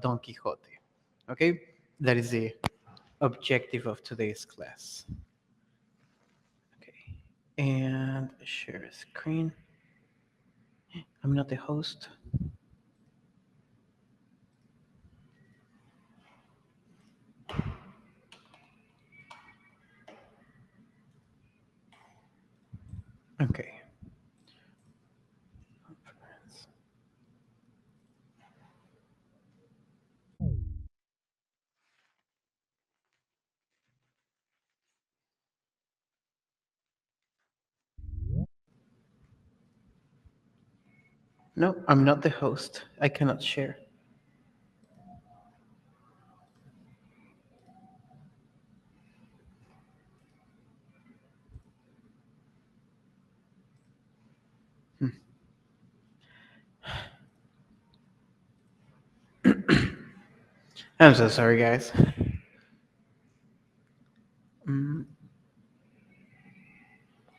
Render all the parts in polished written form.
Don Quixote. Okay, that is the objective of today's class. Okay, and share screen. I'm not the host. Okay. No, I'm not the host. I cannot share. I'm so sorry, guys. Mm,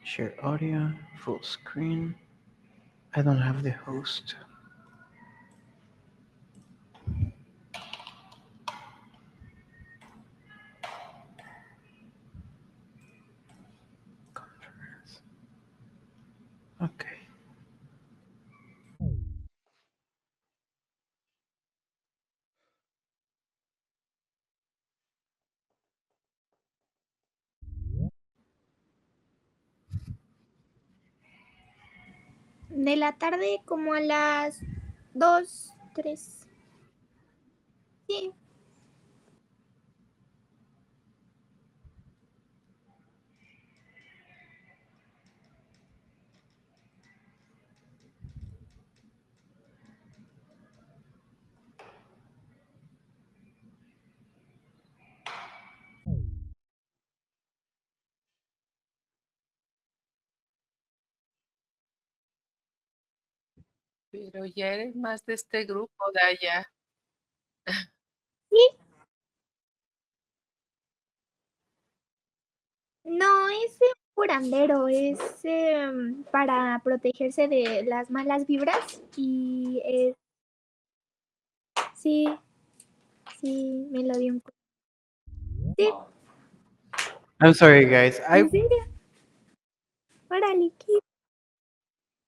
share audio, full screen. I don't have the host. Conference. Okay. De la tarde como a las 2, 3. Sí. Pero ya eres más de este grupo de allá. Sí. No, es curandero, es para protegerse de las malas vibras y sí, sí, me lo dio un poco. Sí, I'm sorry, guys. ¿en serio? Órale, ¿qué?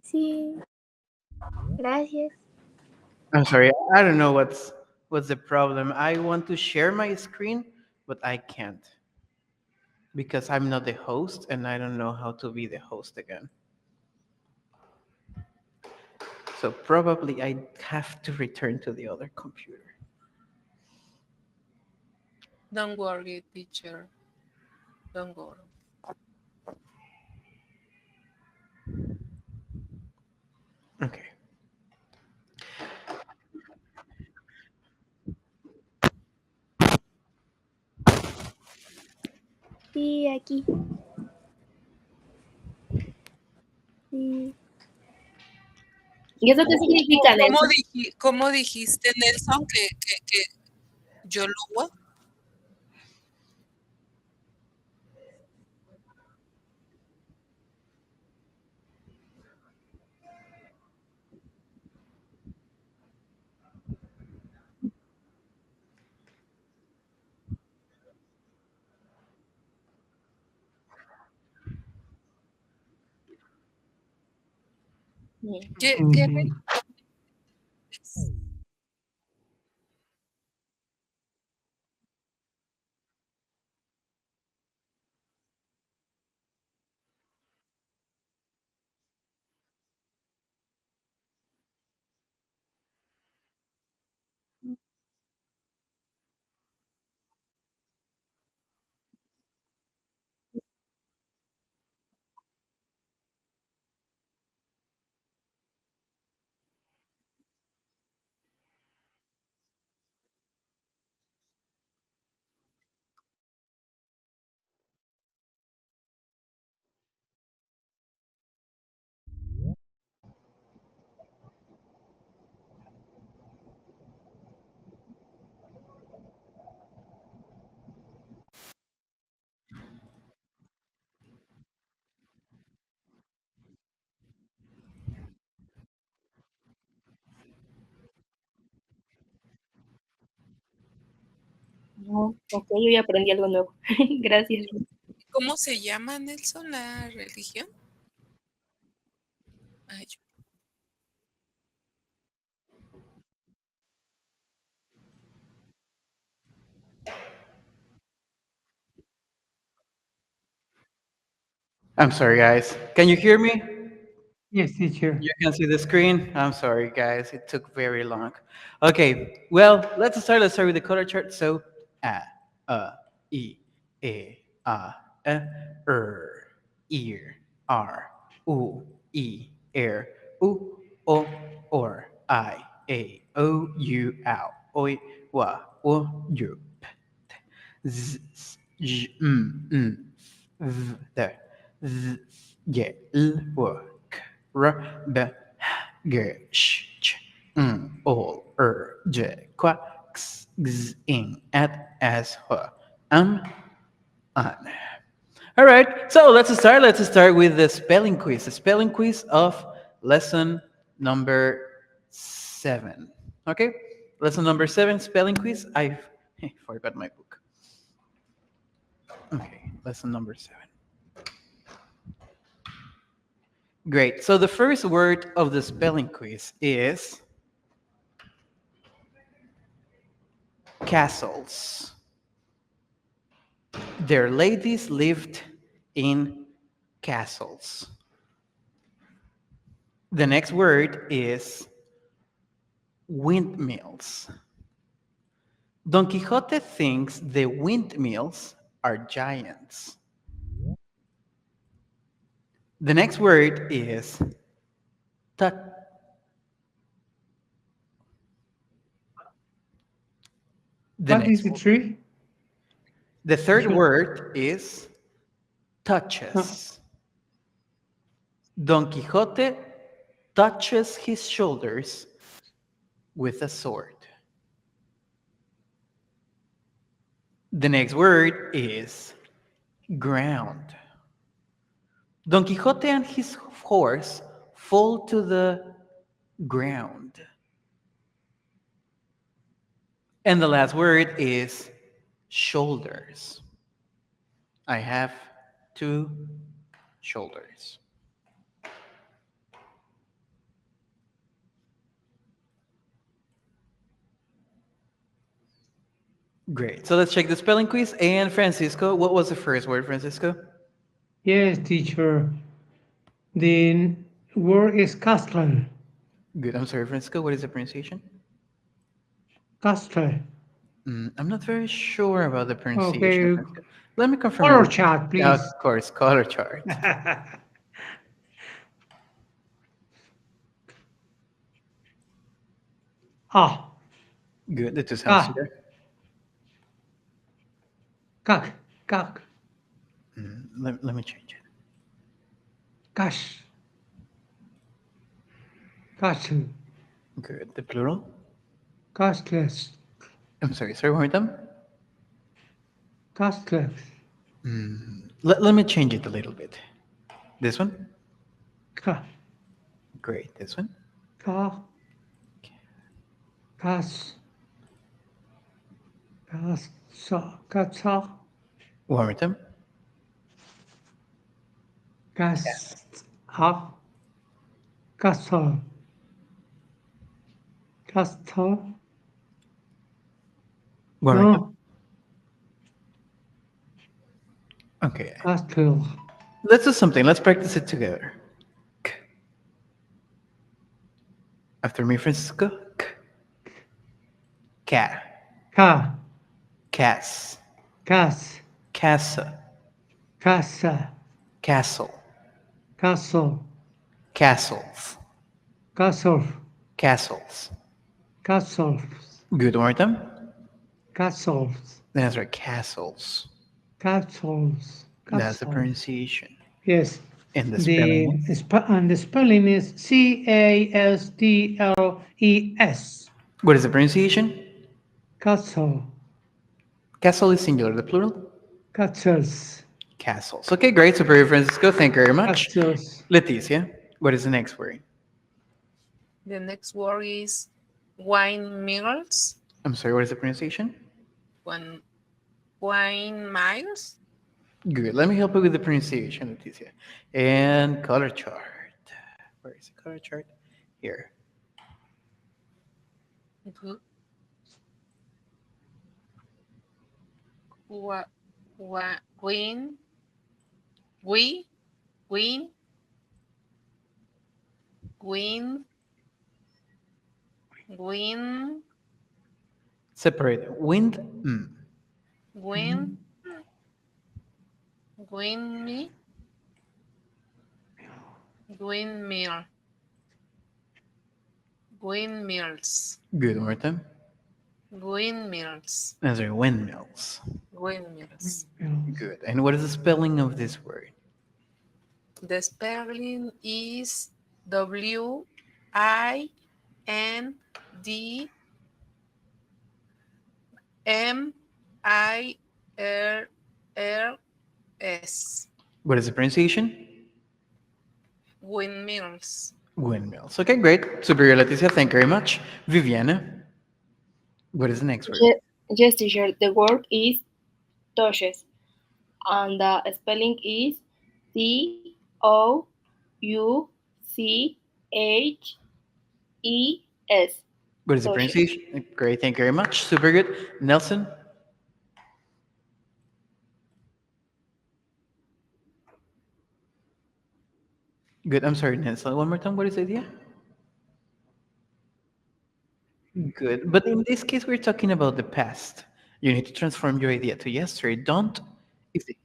Sí, gracias. I'm sorry. I don't know what's the problem. I want to share my screen, but I can't because I'm not the host and I don't know how to be the host again. So probably I have to return to the other computer. Don't worry, teacher. Don't worry. Okay. Sí, aquí. Sí. ¿Y eso qué significa, Nelson? ¿Cómo dijiste, Nelson, que Yolúa? ¿Qué Mhm. es? No, ok, yo ya aprendí algo nuevo. Gracias. ¿Cómo se llama, Nelson, la religión? Ay, I'm sorry, guys. Can you hear me? Yes, teacher. You can see the screen. I'm sorry, guys. It took very long. Okay, well, let's start. Let's start with the color chart. So, a, e, e, ear, r, u, e, air, u, o, or, I, a, o, u, ow, oi, wa, o, u, z, j, v, the, z, ye, l, w, k, r, b, g, sh, ch, ol, j, qua, x, x, in, at, as, h, an. All right, so let's start. Let's start with the spelling quiz. The spelling quiz of lesson number 7. Okay, lesson number 7, spelling quiz. I forgot my book. Okay, lesson number 7. Great. So the first word of the spelling quiz is castles. Their ladies lived in castles. The next word is windmills. Don Quixote thinks the windmills are giants. The next word is touch. The What is next the tree? the third Teacher? word is No. touches. Don Quixote touches his shoulders with a sword. The next word is ground. Don Quixote and his horse fall to the ground. And the last word is shoulders. I have 2 shoulders. Great. So let's check the spelling quiz. And Francisco, what was the first word, Francisco? Yes, teacher. The word is castle. Good. I'm sorry, Francisco. What is the pronunciation? Castle. I'm not very sure about the pronunciation, Okay. Francisco. Let me confirm it Color with you. chart, Yeah, of please. course, color chart. Ah, Good. The two sounds ka, together. kak, kak, Let me change it. cash, castle, Good. The plural. castless, I'm sorry. Sorry, one more time. castless, Let me change it a little bit. This one. ka, Great. This one. ka, cas, cas, sa, casa, One more time. cas, ha, castle, castle, One more time. no, Okay. castle, Let's do something. Let's practice it together. K. After me, Francisco. K. Cat. ka, Cas. cas, Casa. casa, Castle. castle, Castles. castle, Castles. castles, Good. One more time. castles, That's right. Castles. castles, That's the castles. pronunciation. Yes, And the the spelling is. and the spelling is Castles. What is the pronunciation? Castle, Castle is singular. The plural? castles, Castles. Okay, great. Superior Francisco. Thank you very much. castles, Leticia, what is the next word? the next word is wine mirrors. I'm sorry, what is the pronunciation? Wine miles. Good. Let me help you with the pronunciation, Leticia. And color chart. Where is the color chart? Here. Gu- Wa, win, we, win, win, win, Separate. Wind. win, win me, windmill, windmills, Good. One more time. windmills, Answer windmills. windmills. Good. And what is the spelling of this word? The spelling is Windmills. What is the pronunciation? Windmills. Windmills. Okay, great. Superior Leticia, thank you very much. Viviana, what is the next word? Yes, teacher. The word is touches, and the spelling is Touches. What is the Touches. pronunciation? Great, thank you very much. Super good. Nelson? Good. I'm sorry, Nelson. One more time. What is the idea? Good. But in this case, we're talking about the past. You need to transform your idea to yesterday. Is the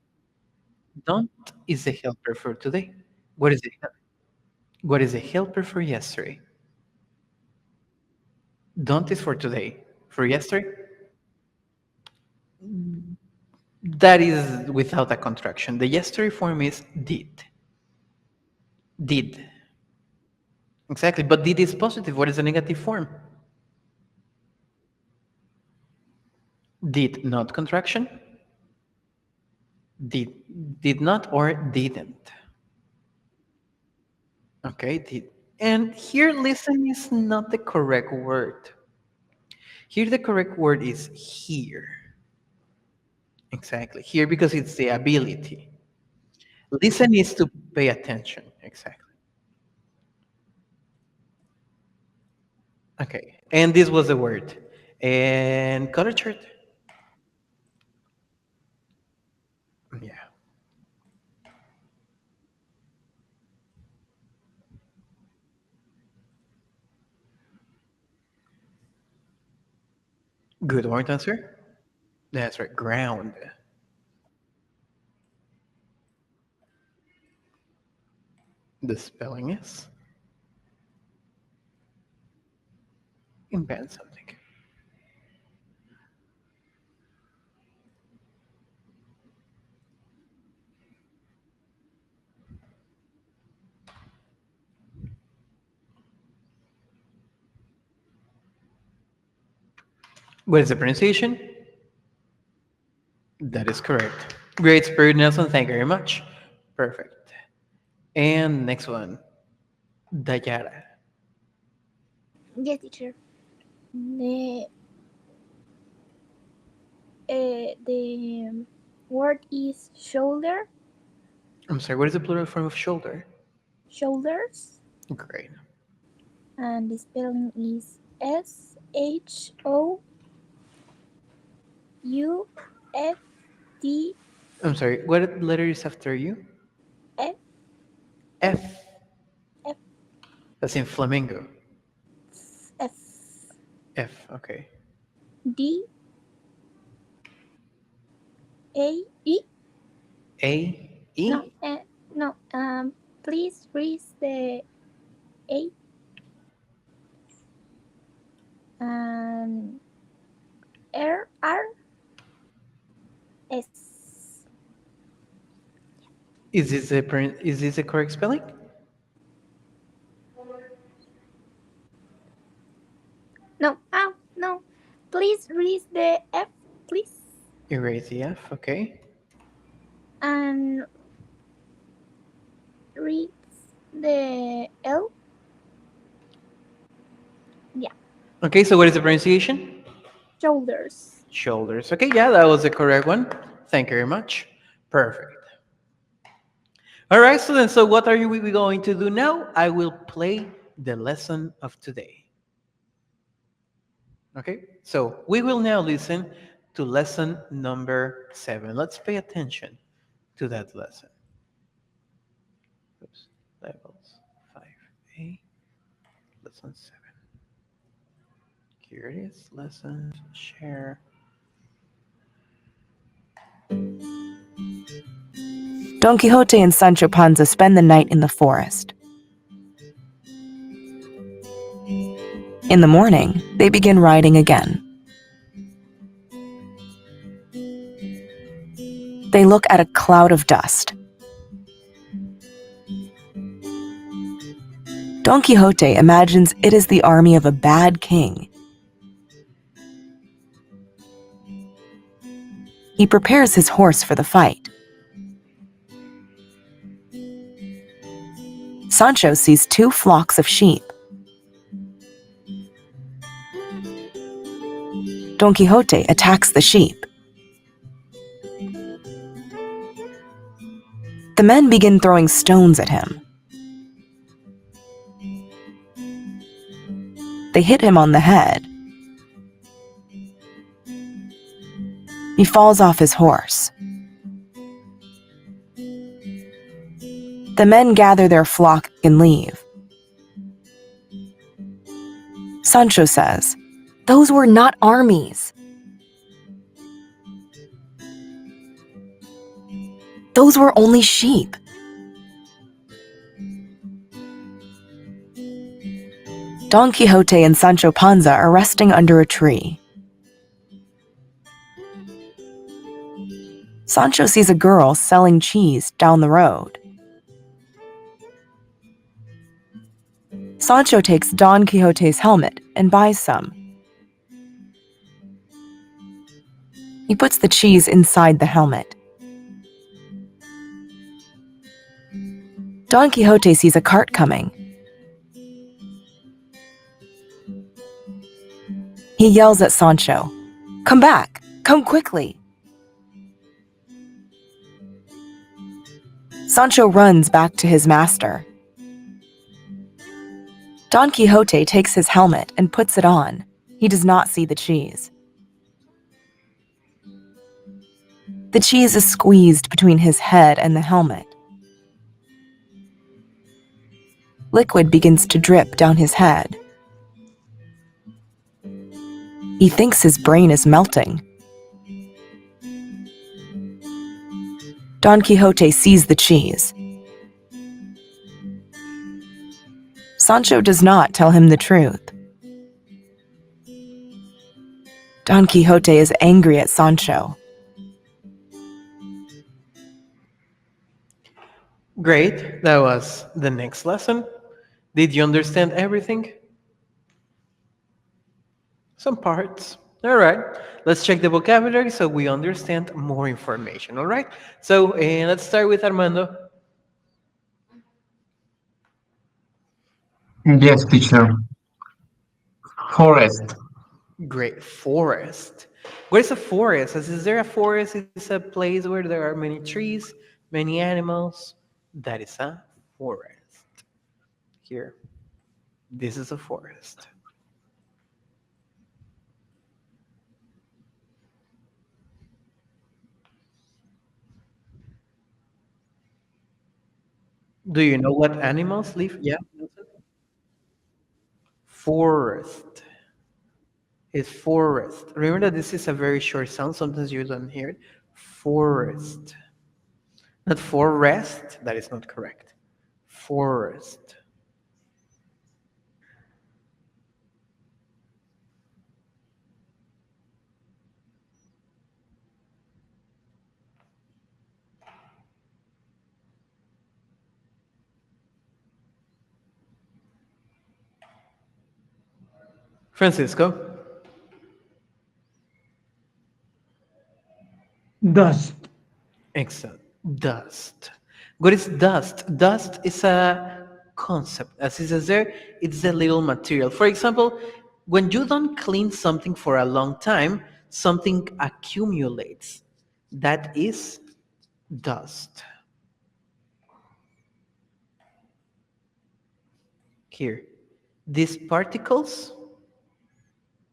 don't is the helper for today. What is the what is the helper for yesterday? Don't is for today. For yesterday, that is without a contraction. The yesterday form is did. Did. Exactly. But did is positive. What is the negative form? Did not contraction. Did not or didn't. Okay, did. And here listen is not the correct word. Here the correct word is here. Exactly. Here because it's the ability. Listen is to pay attention. Exactly. Okay. And this was the word. And color chart. Yeah. Good word answer. That's right. Ground. The spelling is invent something. What is the pronunciation? That is correct. Great spirit, Nelson. Thank you very much. Perfect. And next one, Dayara. Yes, teacher. The the word is shoulder, I'm sorry, what is the plural form of shoulder? shoulders, Great. and the spelling is SHOUFT I'm sorry, what letter is after you? F F. F That's in flamingo. F F, okay. D A E. A, No, E. no. Please read the A and R S. Is this the correct spelling? No, no. Please read the F, please, Erase the F, okay. and read the L. Yeah, Okay, so what is the pronunciation? Shoulders. Shoulders. Okay, yeah, that was the correct one. Thank you very much. Perfect. All right, students, so what are we going to do now? I will play the lesson of today. Okay, so we will now listen to lesson number 7. Let's pay attention to that lesson. Oops, levels 5A, lesson 7. Here it is, lessons, share. Don Quixote and Sancho Panza spend the night in the forest. In the morning, they begin riding again. They look at a cloud of dust. Don Quixote imagines it is the army of a bad king. He prepares his horse for the fight. Sancho sees 2 flocks of sheep. Don Quixote attacks the sheep. The men begin throwing stones at him. They hit him on the head. He falls off his horse. The men gather their flock and leave. Sancho says, "Those were not armies. Those were only sheep." Don Quixote and Sancho Panza are resting under a tree. Sancho sees a girl selling cheese down the road. Sancho takes Don Quixote's helmet and buys some. He puts the cheese inside the helmet. Don Quixote sees a cart coming. He yells at Sancho, "Come back! Come quickly!" Sancho runs back to his master. Don Quixote takes his helmet and puts it on. He does not see the cheese. The cheese is squeezed between his head and the helmet. Liquid begins to drip down his head. He thinks his brain is melting. Don Quixote sees the cheese. Sancho does not tell him the truth. Don Quixote is angry at Sancho. Great, that was the next lesson. Did you understand everything? Some parts. All right, let's check the vocabulary so we understand more information, all right? So let's start with Armando. Yes, teacher. Forest. Great, forest. What is a forest? Is there a forest? Is a place where there are many trees, many animals? That is a forest. Here, this is a forest. Do you know what animals live? Yeah. Forest. It's forest. Remember that this is a very short sound. Sometimes you don't hear it. Forest. Not forest. That is not correct. Forest. Francisco. Dust. Excellent. Dust. What is dust? Dust is a concept. As it says there, it's a little material. For example, When you don't clean something for a long time, something accumulates. That is dust. Here, these particles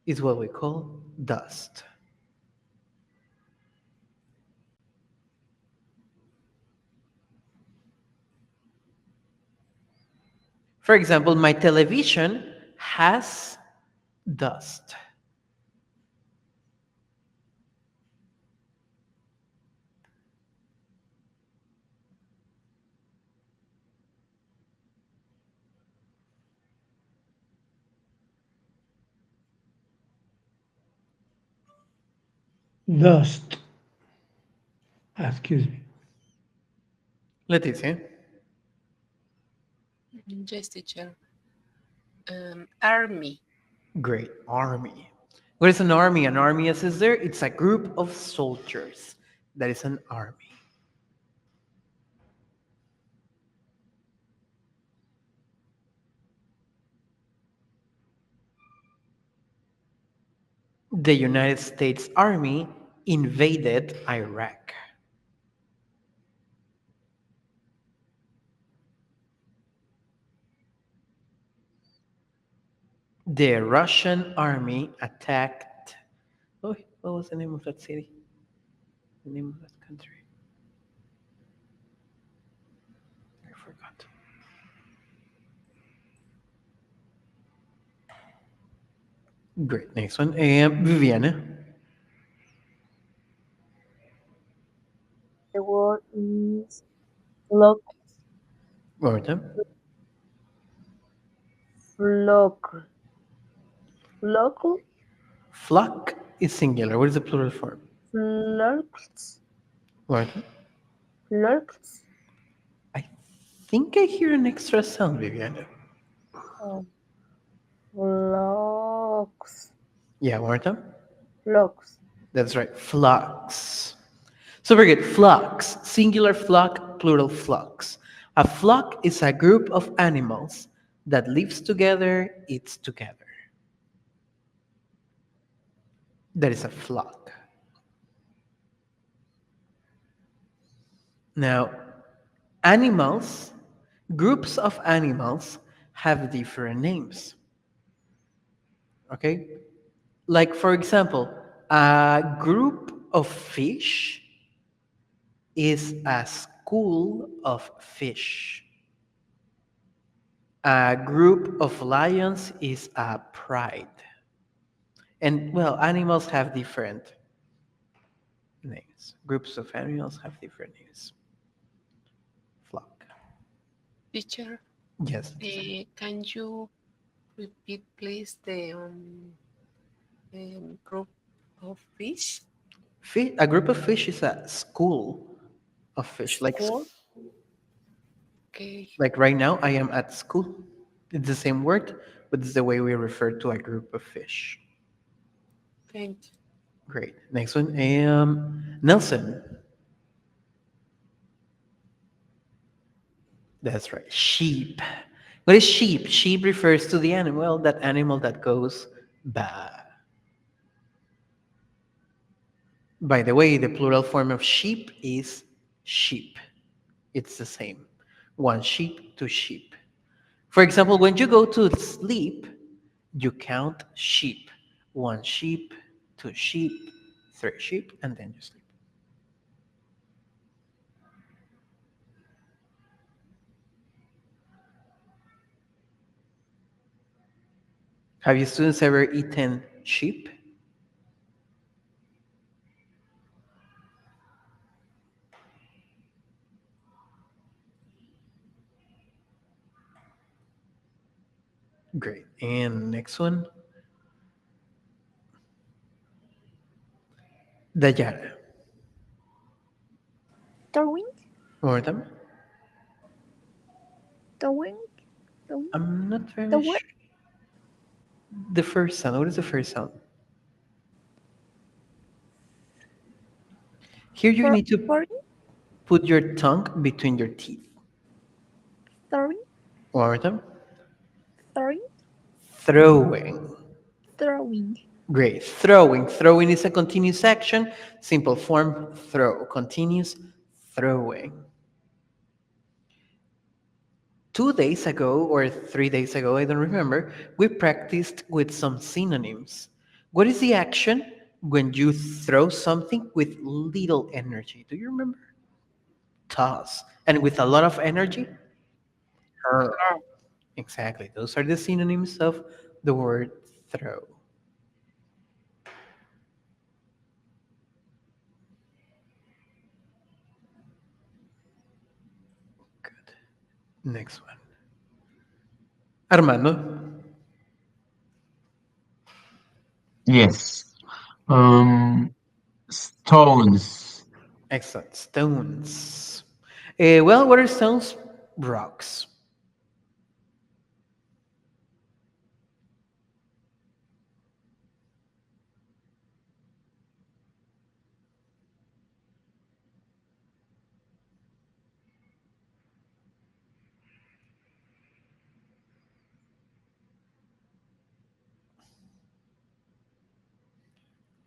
is what we call dust. For example, my television has dust. Dust. Excuse me. Leticia, Yes, teacher. Army. great, army. What is an army? An army, as is there, it's a group of soldiers. That is an army. The United States Army invaded Iraq. The Russian army attacked. Oh, what was the name of that city? The name of that country? I forgot. Great. Next one. Viviana. The word is flock, One more time. flock, flock, Flock is singular. What is the plural form? flocks, One more time. flocks, I think I hear an extra sound, Viviana. um, flocks, Yeah, one more time. flocks. That's right. Flocks. So very good. Flocks. Singular flock, plural flocks. A flock is a group of animals that lives together, eats together. That is a flock. Now, animals, groups of animals have different names. Okay? Like, for example, a group of fish is a school of fish. A group of lions is a pride. And well, animals have different names. Groups of animals have different names. Flock. Teacher, Yes. can you repeat, please, the group of fish? A group of fish is a school of fish. School, Okay, Like right now, I am at school. It's the same word, but it's the way we refer to a group of fish. thank you. Great. Next one. Nelson. That's right. Sheep. What is sheep? Sheep refers to the animal, well, that animal that goes baa. By the way, the plural form of sheep is sheep. It's the same. One sheep, two sheep. For example, when you go to sleep, you count sheep. One sheep, two sheep, three sheep, and then you sleep. Have you students ever eaten sheep? Great. And next one, Dayara. Towing, One more time. towing, towing, I'm not very tower, sure. The first sound. What is the first sound? Here you need to foreign, put your tongue between your teeth. throwing, One more time. throwing, Throwing. Throwing. Great. Throwing. Throwing is a continuous action. Simple form, throw. Continuous throwing. 2 days ago or 3 days ago, I don't remember, we practiced with some synonyms. What is the action when you throw something with little energy? Do you remember? Toss. And with a lot of energy? Hurl. Exactly. Those are the synonyms of the word throw. Good. Next one. Armando. Yes. Stones. Excellent. Stones. Well, what are stones? Rocks.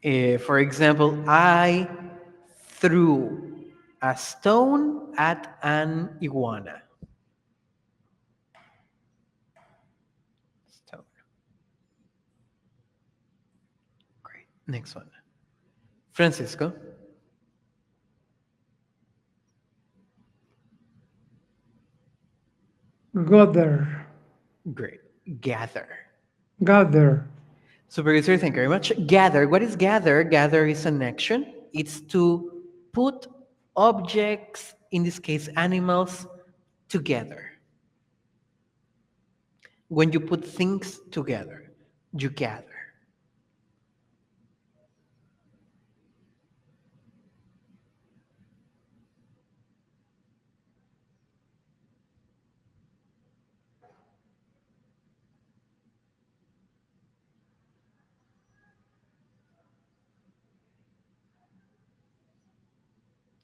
For example, I threw a stone at an iguana. Stone. Great. Next one. Francisco. Gather. Great. Gather. Gather. So, producer, thank you very much. Gather. What is gather? Gather is an action. It's to put objects, in this case, animals, together. When you put things together, you gather.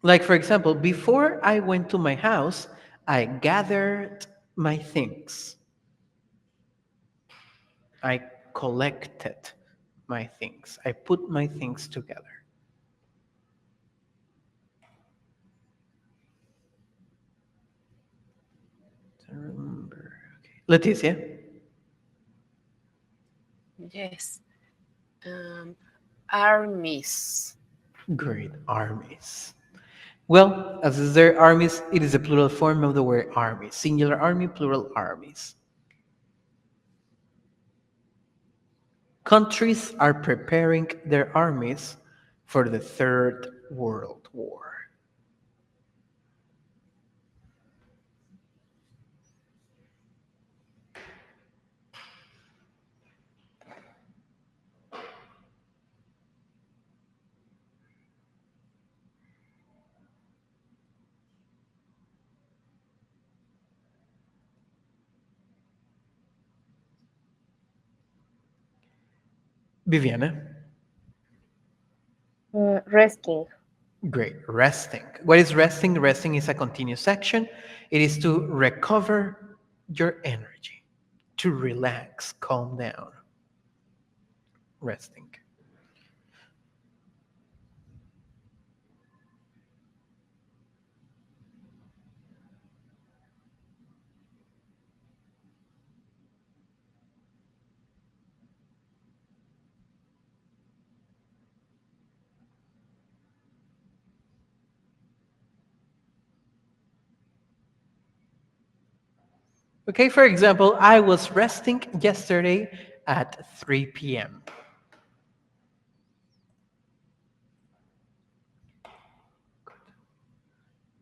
Like, for example, before I went to my house, I gathered my things. I collected my things. I put my things together. I remember. Okay. Leticia. Yes. Um, armies. Great. Armies. Well, as is there armies, it is a plural form of the word army. Singular army, plural armies. Countries are preparing their armies for the Third World War. Viviana. Resting. Great. Resting. What is resting? Resting is a continuous action. It is to recover your energy, to relax, calm down. Resting. Okay, for example, I was resting yesterday at 3 p.m.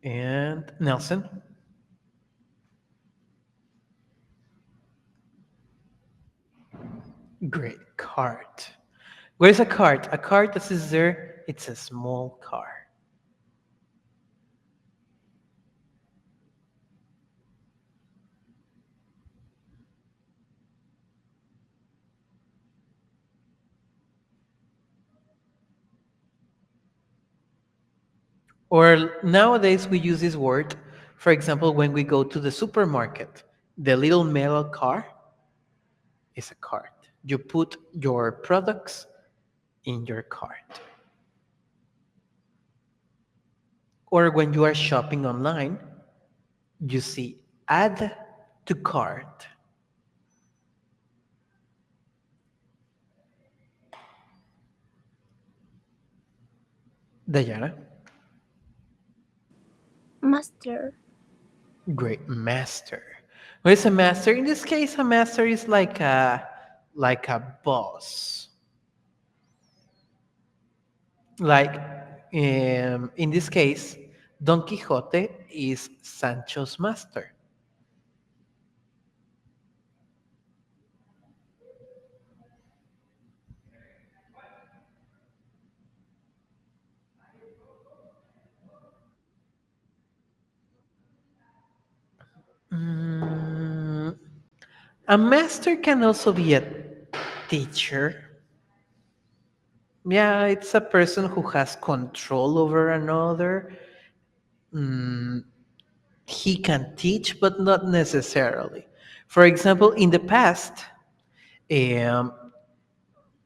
And Nelson. Great. Cart. What is a cart? A cart that is there, it's a small car. Or nowadays we use this word, for example, when we go to the supermarket, the little metal car is a cart. You put your products in your cart. Or when you are shopping online, you see add to cart. Dayana, Master. great master. What is a master? In this case, a master is like a boss. Like in this case, Don Quixote is Sancho's master. Mm, a master can also be a teacher. Yeah, it's a person who has control over another. Mm, he can teach, but not necessarily. For example, in the past, um,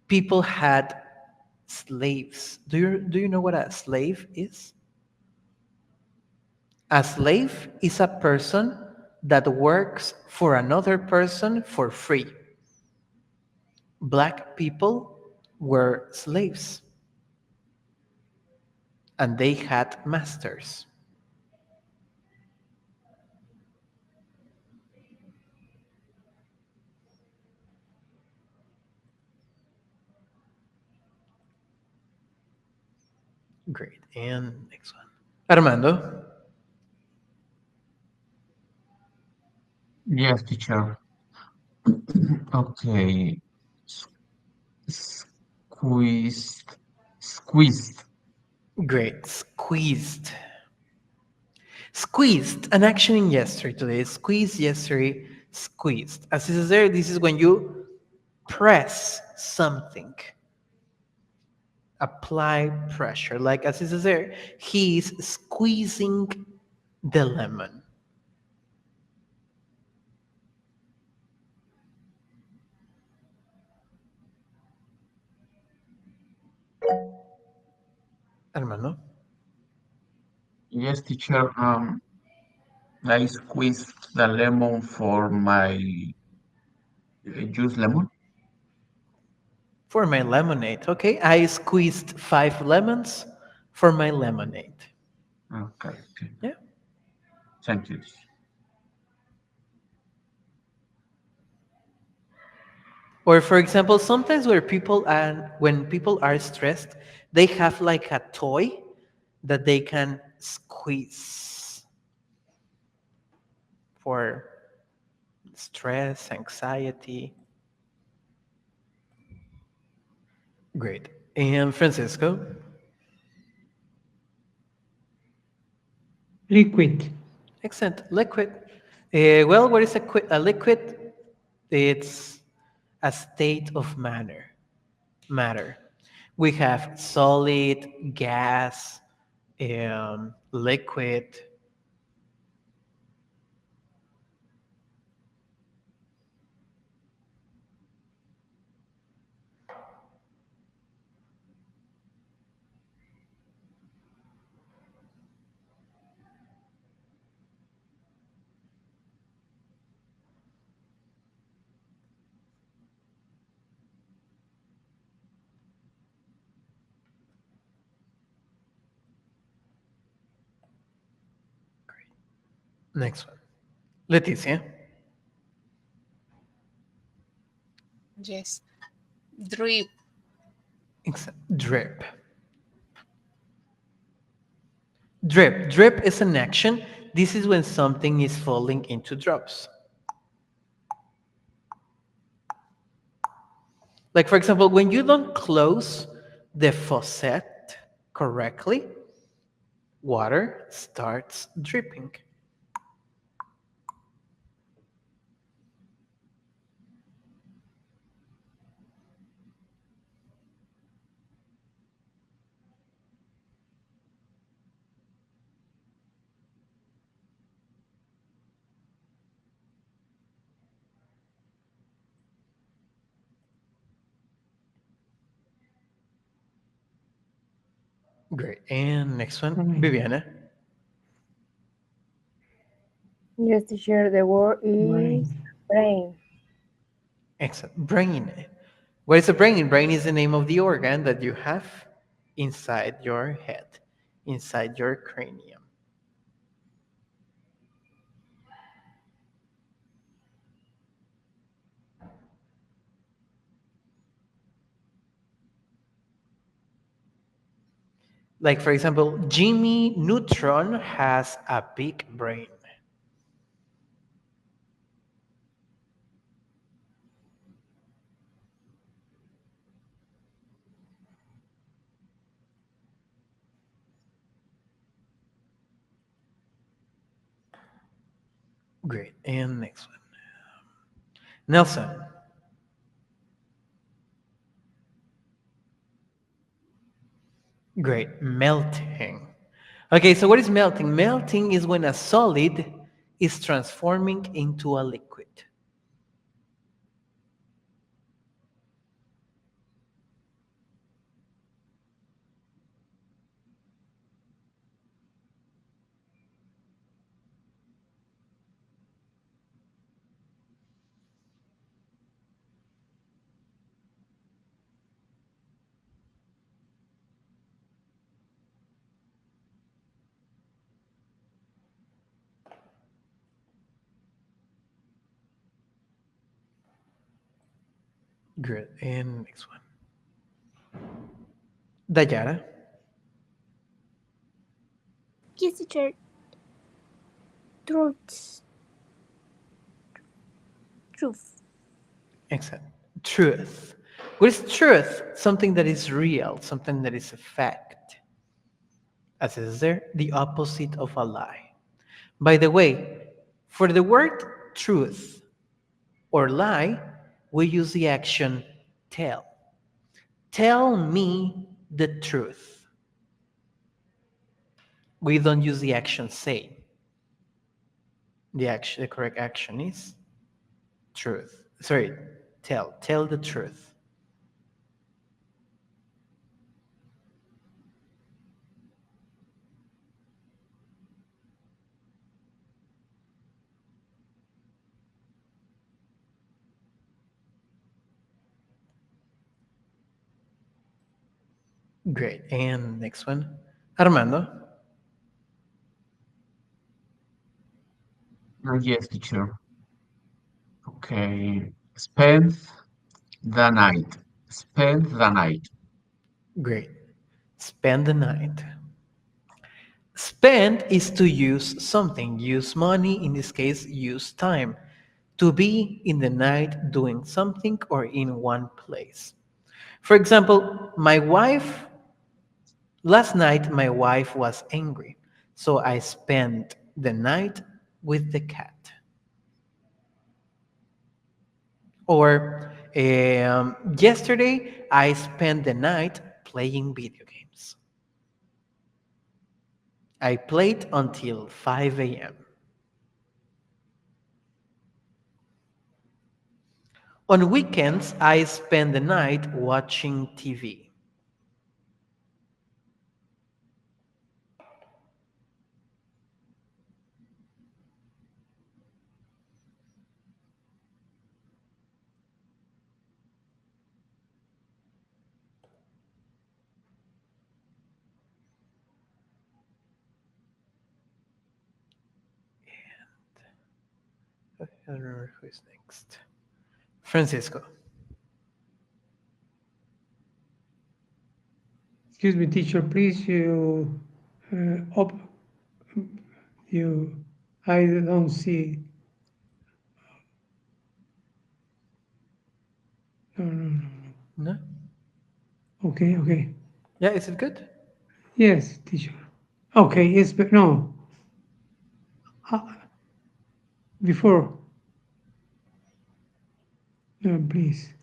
people had slaves. Do you know what a slave is? A slave is a person that works for another person for free. Black people were slaves and they had masters. Great. And next one. Armando. Yes, teacher. Okay. S- Squeezed. Squeezed. Great. Squeezed. Squeezed. An action in yesterday today. Squeezed yesterday. Squeezed. As it is there, this is when you press something. Apply pressure. Like as it says there, he's squeezing the lemon. Hermano. Yes, teacher. I squeezed the lemon for my juice lemon. For my lemonade. Okay, I squeezed 5 lemons for my lemonade. Okay, okay. Yeah. Thank you. Or for example, sometimes when people are stressed, they have like a toy that they can squeeze for stress, anxiety. Great. And Francisco. liquid, Excellent. Liquid. Well, what is a liquid? It's a state of matter. We have solid, gas, liquid. Next one. Leticia. Yes. Drip. Drip. Drip. Drip is an action. This is when something is falling into drops. Like, for example, when you don't close the faucet correctly, water starts dripping. Great. And next one, Right. Viviana. Yes, teacher. The word is Brain. brain. Excellent. Brain. What is a brain? Brain is the name of the organ that you have inside your head, inside your cranium. Like, for example, Jimmy Neutron has a big brain. Great. And next one, Nelson. Great. Melting. Okay, so what is melting? Melting is when a solid is transforming into a liquid. Good. And next one. Dayara. Yes, teacher. Truths. Truth. Excellent. Truth. What is truth? Something that is real, something that is a fact. As is there, the opposite of a lie. By the way, for the word truth or lie, we use the action tell. Tell me the truth. We don't use the action say. The correct action is truth. Sorry, tell. Tell the truth. Great. And next one, Armando. Yes, teacher. Okay. Spend the night. Spend the night. Great. Spend the night. Spend is to use something, use money, in this case, use time. To be in the night doing something or in one place. For example, last night my wife was angry, so I spent the night with the cat. Or yesterday I spent the night playing video games. I played until 5 a.m. On weekends, I spend the night watching TV. I don't remember who is next. Francisco. Excuse me, teacher, please, up, you, I don't see. No, no, no, No? no. Okay, okay. Yeah, is it good? Yes, teacher. Okay, yes, but no. Uh, before, no, please.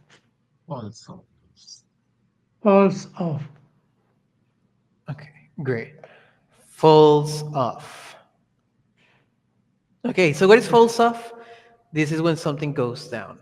Also. Pulse off. Okay, great. Falls off. Okay, so what is falls off? This is when something goes down.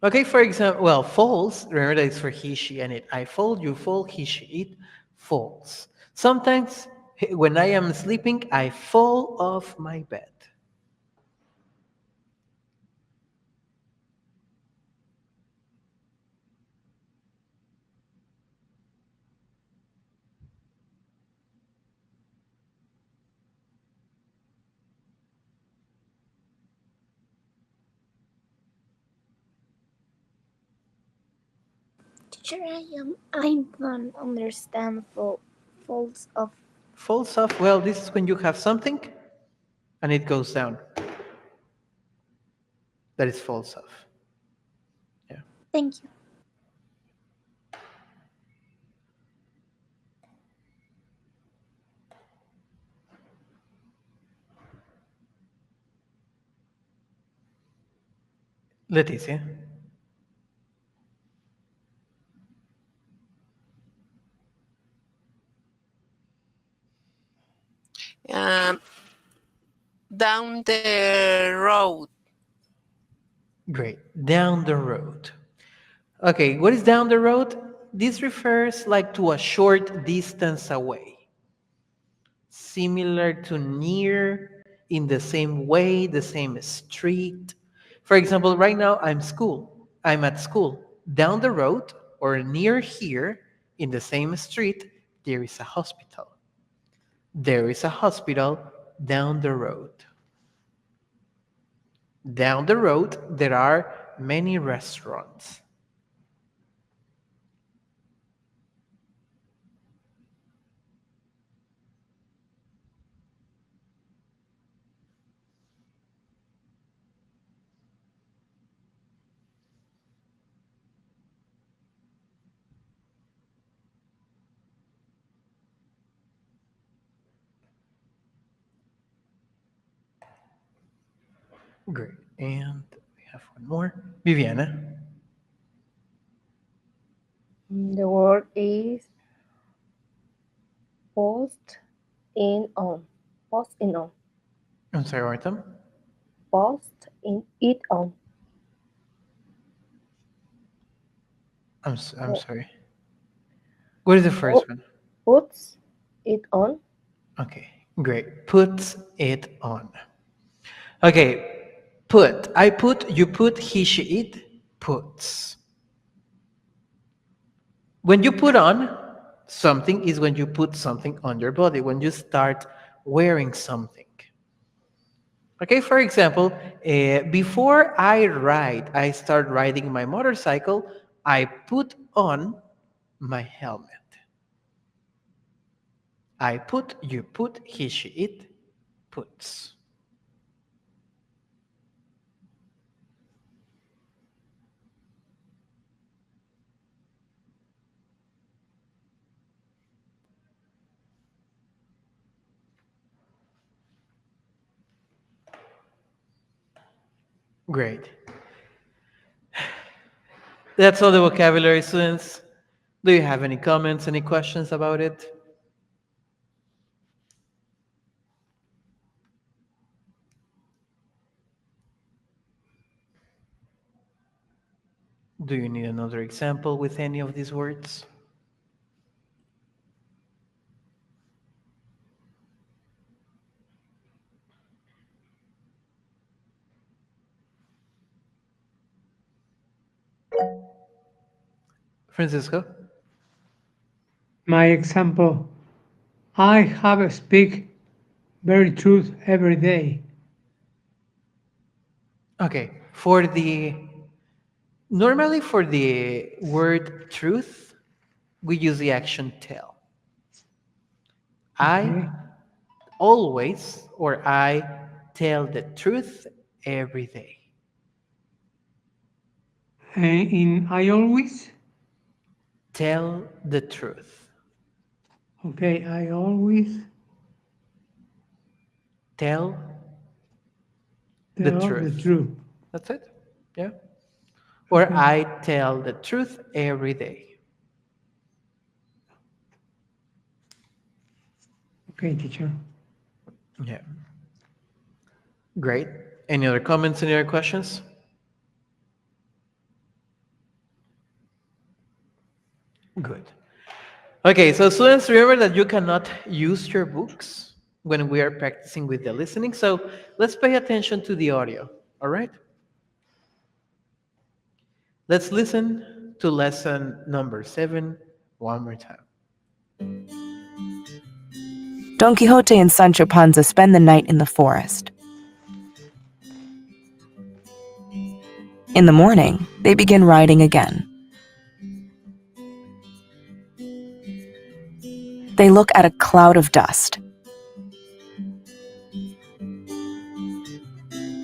Okay, for example, well, false, remember that it's for he, she, and it. I fall, you fall, he, she, it, falls. Sometimes when I am sleeping, I fall off my bed. Teacher, I don't understand false of. Falls off, well, this is when you have something and it goes down. That is falls off. Yeah. Thank you. Leticia. Um, down the road. Great. Down the road. Okay, what is down the road? This refers like to a short distance away, similar to near, in the same way, the same street. For example, right now I'm at school. Down the road or near here, in the same street, there is a hospital. There is a hospital down the road. Down the road, there are many restaurants. Great. And we have one more. Viviana. The word is post in on. Post in on. I'm sorry, Martin. Post in it on. I'm sorry. What is the first Oh, one? puts it on. Okay, great. Puts it on. Okay, put. I put, you put, he, she, it, puts. When you put on something is when you put something on your body, when you start wearing something. Okay, for example, before I start riding my motorcycle, I put on my helmet. I put, you put, he, she, it, puts. Great. That's all the vocabulary, students. Do you have any comments, any questions about it? Do you need another example with any of these words? Francisco? My example, I have a speak very truth every day. Okay, for the normally for the word truth, we use the action tell. I Okay. always or I tell the truth every day. In I always, Tell the truth. okay, I always Tell the tell the truth. truth. That's it. Yeah. Or Okay. I tell the truth every day. Okay, teacher. Yeah. Great. Any other comments, any other questions? Good. Okay, so students, remember that you cannot use your books when we are practicing with the listening. So let's pay attention to the audio. All right? Let's listen to lesson number 7 one more time. Don Quixote and Sancho Panza spend the night in the forest. In the morning, they begin riding again. They look at a cloud of dust.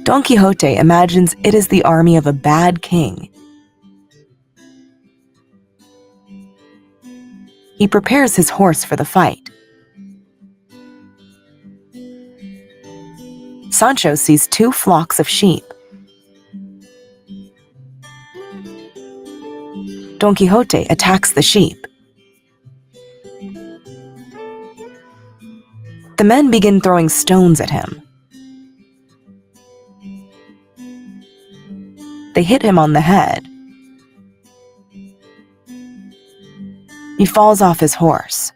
Don Quixote imagines it is the army of a bad king. He prepares his horse for the fight. Sancho sees 2 flocks of sheep. Don Quixote attacks the sheep. The men begin throwing stones at him. They hit him on the head. He falls off his horse.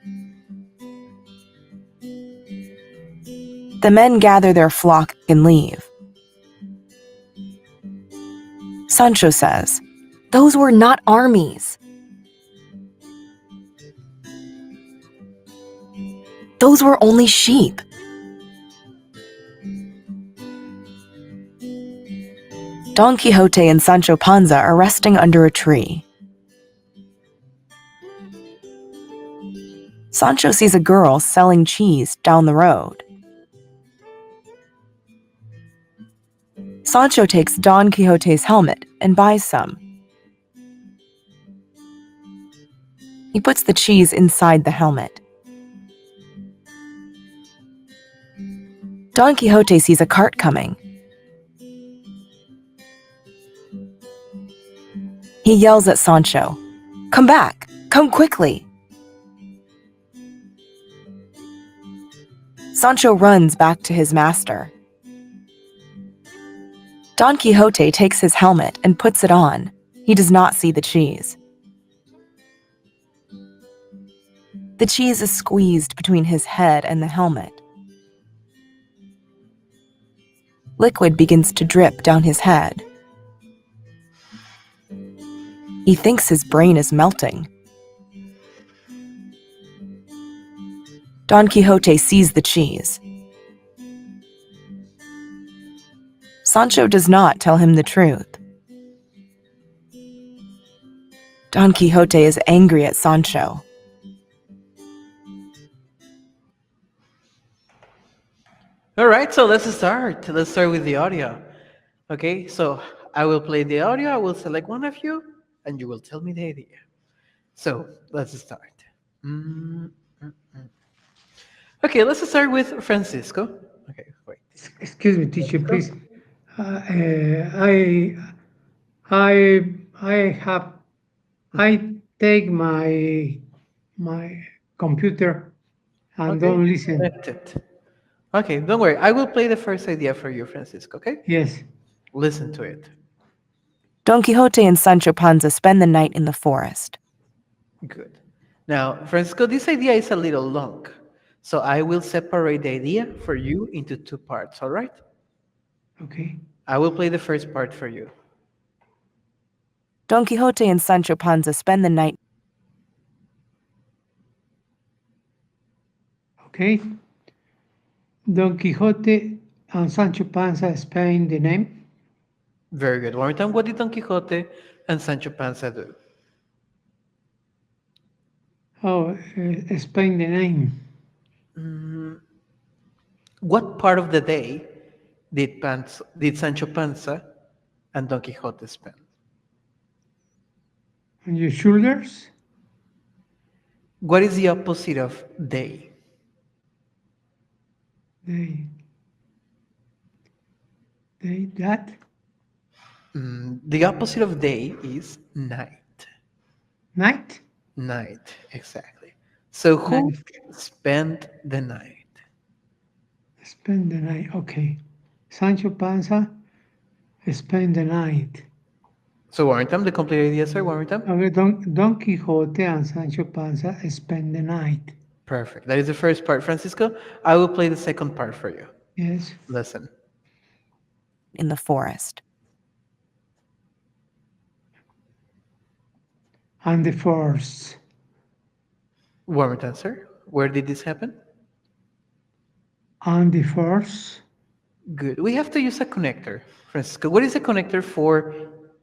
The men gather their flock and leave. Sancho says, "Those were not armies. Those were only sheep." Don Quixote and Sancho Panza are resting under a tree. Sancho sees a girl selling cheese down the road. Sancho takes Don Quixote's helmet and buys some. He puts the cheese inside the helmet. Don Quixote sees a cart coming. He yells at Sancho, "Come back! Come quickly!" Sancho runs back to his master. Don Quixote takes his helmet and puts it on. He does not see the cheese. The cheese is squeezed between his head and the helmet. Liquid begins to drip down his head. He thinks his brain is melting. Don Quixote sees the cheese. Sancho does not tell him the truth. Don Quixote is angry at Sancho. All right, so let's start. Let's start with the audio. Okay, so I will play the audio. I will select one of you, and you will tell me the idea. So let's start. Mm, mm, mm. Okay, let's start with Francisco. Okay, wait. Excuse me, teacher, please. I I have I take my computer and Okay, don't listen. connected. Okay, don't worry. I will play the first idea for you, Francisco. Okay, Yes. listen to it. Don Quixote and Sancho Panza spend the night in the forest. Good. Now, Francisco, this idea is a little long, so I will separate the idea for you into 2 parts. All right? Okay. I will play the first part for you. Don Quixote and Sancho Panza spend the night. Okay. Don Quixote and Sancho Panza spelling the name. Very good. One more time. What did Don Quixote and Sancho Panza do? Oh, spelling the name. What part of the day did Sancho Panza and Don Quixote spend? On your shoulders. What is the opposite of day? They that The opposite of day is night. night. Night, exactly. So who Night. spent the night? Spend the night. Okay. Sancho Panza spend the night. So one more time, the complete idea, sir. One more time. Okay, Don Quixote and Sancho Panza spend the night. Perfect. That is the first part, Francisco. I will play the second part for you. Yes. Listen. In the forest. And the force. One more time, sir. Where did this happen? And the force. Good. We have to use a connector, Francisco. What is a connector for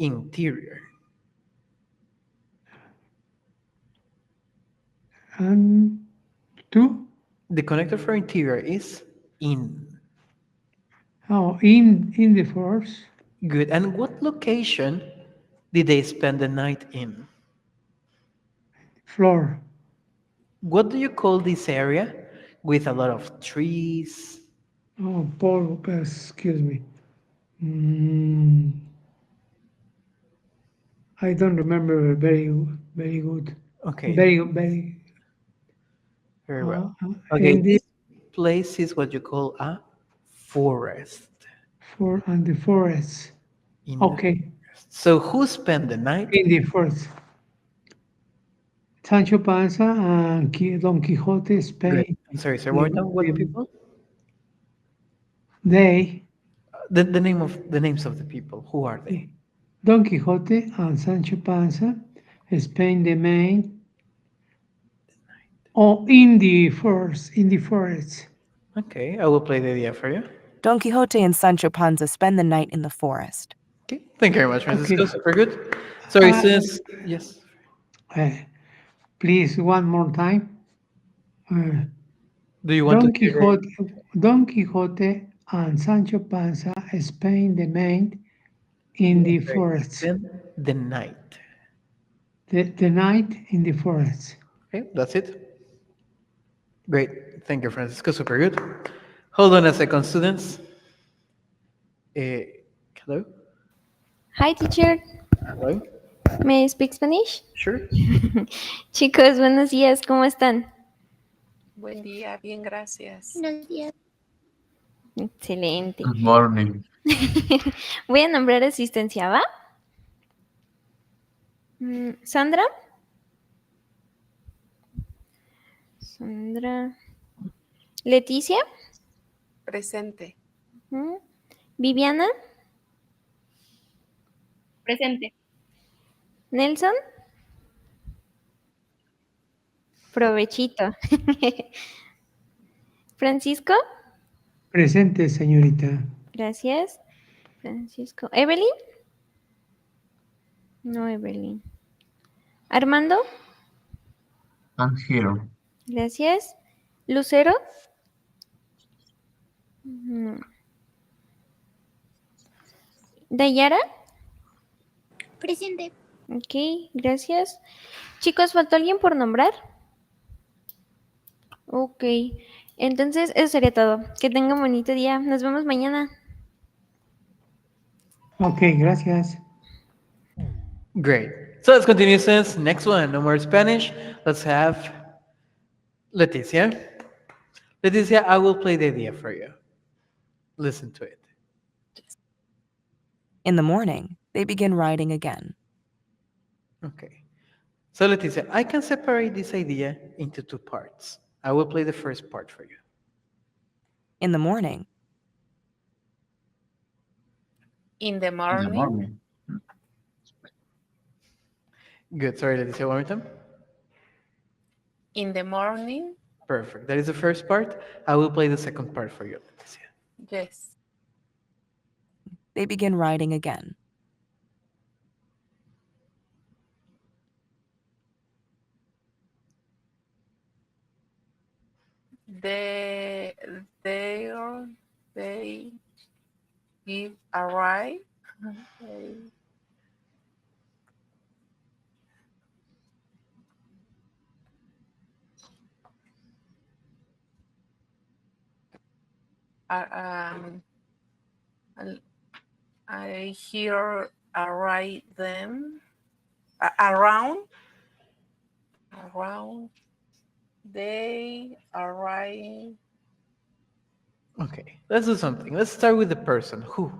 interior? And two. The connector for interior is in. Oh, in the force. Good. And what location did they spend the night in? Floor. What do you call this area with a lot of trees? Oh, Paul, excuse me. Mm, I don't remember very good. Okay, Very. very well. Okay, In the this place is what you call a forest. for and the forest. In the Okay, forest. So who spent the night? in the forest. Sancho Panza and Don Quixote Good. Spain. I'm sorry, sir. One more time. What people? They, The name of the names of the people. Who are they? Don Quixote and Sancho Panza, Spain the main. Oh, in the forest, Okay, I will play the idea for you. Don Quixote and Sancho Panza spend the night in the forest. Okay, thank you very much, Francisco. Okay. Super good. Sorry, since yes. Uh, please, one more time. Uh, Do you want to hear it? Don Quixote and Sancho Panza Spain the main in the forest. Spend the night. The night in the forest. Okay, that's it. Great. Thank you, Francisco. Super good. Hold on a second, students. Hello? Hi, teacher. Hello? ¿Me speak Spanish? Sure. Chicos, buenos días, ¿cómo están? Buen día, bien, gracias. Buenos días. Excelente. Good morning. Voy a nombrar asistencia, ¿va? Sandra. Sandra. Leticia. Presente. Mm, Viviana. Presente. Nelson. Provechito. Francisco. Presente, señorita. Gracias. Francisco. Evelyn. No, Evelyn. Armando. I'm here. Gracias. Lucero. No. Dayara. Presente. Ok, gracias. Chicos, ¿faltó alguien por nombrar? Ok, entonces eso sería todo. Que tengan un bonito día. Nos vemos mañana. Ok, gracias. Great. So let's continue, students. Next one. No more Spanish. Let's have Leticia. Leticia, I will play the idea for you. Listen to it. In the morning, they begin riding again. Okay. So Leticia, I can separate this idea into two parts. I will play the first part for you. In the morning, In the In the morning. morning. Good. Sorry, Leticia, one more time. In the morning. Perfect. That is the first part. I will play the second part for you, Leticia. Yes. they begin riding again. They there they give a ride. They, um, I hear arrive them around they arrive Okay. Let's do something. Let's start with the person. Who?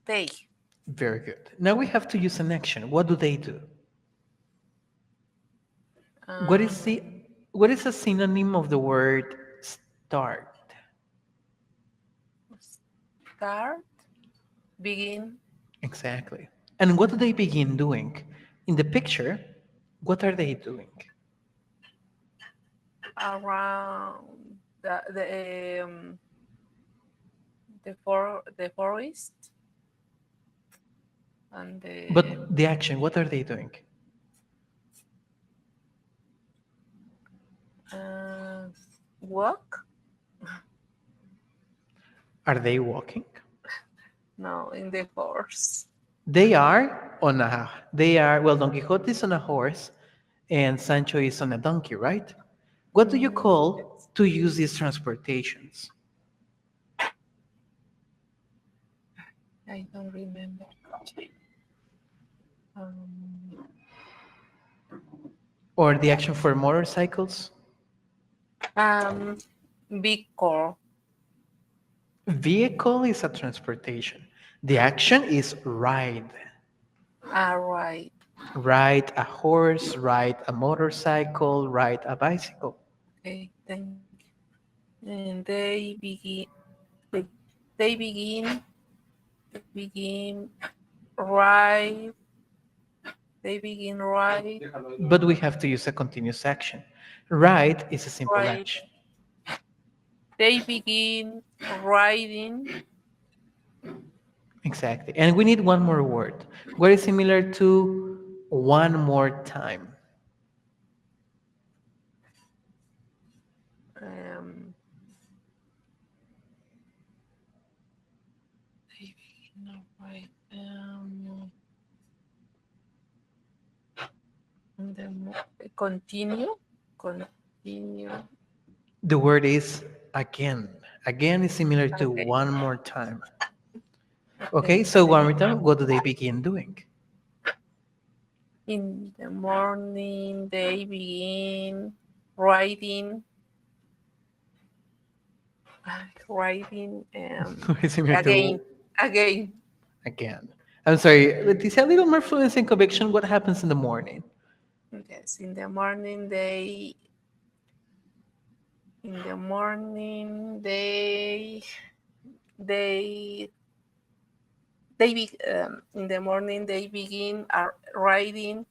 they Very good. Now we have to use an action. What do they do? What Um, is the what is a synonym of the word start? start, begin, Exactly. And what do they begin doing? In the picture, what are they doing? around the forest and the But the action, what are they doing? uh, walk. Are they walking? No, in the horse. Well, Don Quixote is on a horse and Sancho is on a donkey, right? What do you call Yes. to use these transportations? I don't remember. Um, Or the action for motorcycles? um, big core. Vehicle is a transportation. The action is ride. All right. Ride a horse, ride a motorcycle, ride a bicycle. Okay. Thank you. And they, they begin right. They begin right. But we have to use a continuous action. Ride is a simple Right. action. They begin riding. Exactly. And we need one more word. What is similar to one more time? Um, they begin right. The continue. Continue. The word is again. Again is similar to Okay. one more time. Okay, Okay. so one more time, what do they begin doing? In the morning, they begin writing, writing What is similar to again, again. again? I'm sorry, Leticia, a little more fluency and conviction. What happens in the morning? Yes, in the morning they in the morning they begin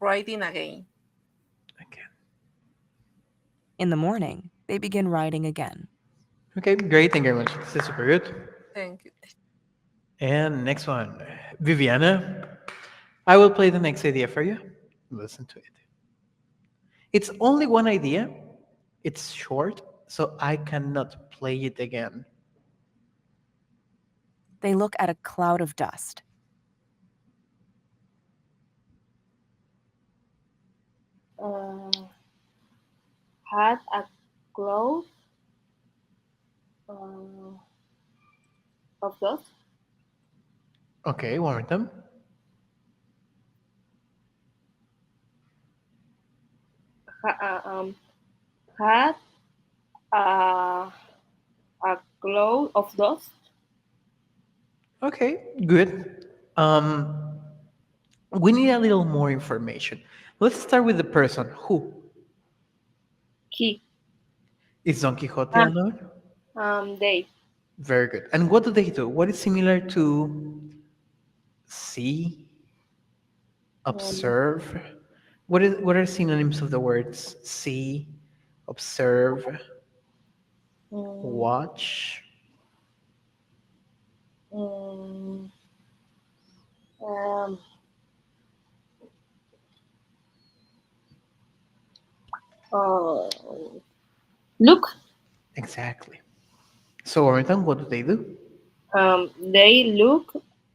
writing again. Again. In the morning, they begin riding again. Okay, great. Thank you very much. This is super good. Thank you. And next one, Viviana. I will play the next idea for you. Listen to it. It's only one idea. It's short, so I cannot play it again. They look at a cloud of dust. Uh, had a cloud uh, of dust. Okay, one more time. Ha, had a, a cloud of dust. Okay, good. We need a little more information. Let's start with the person. Who He. is Don Quixote Ah, alone? they. Very good. And what do they do? What is similar to see, Um, observe? What are synonyms of the words see, observe, mm, watch? mm, um, uh, look. Exactly. So, Oriental, what do they do? They look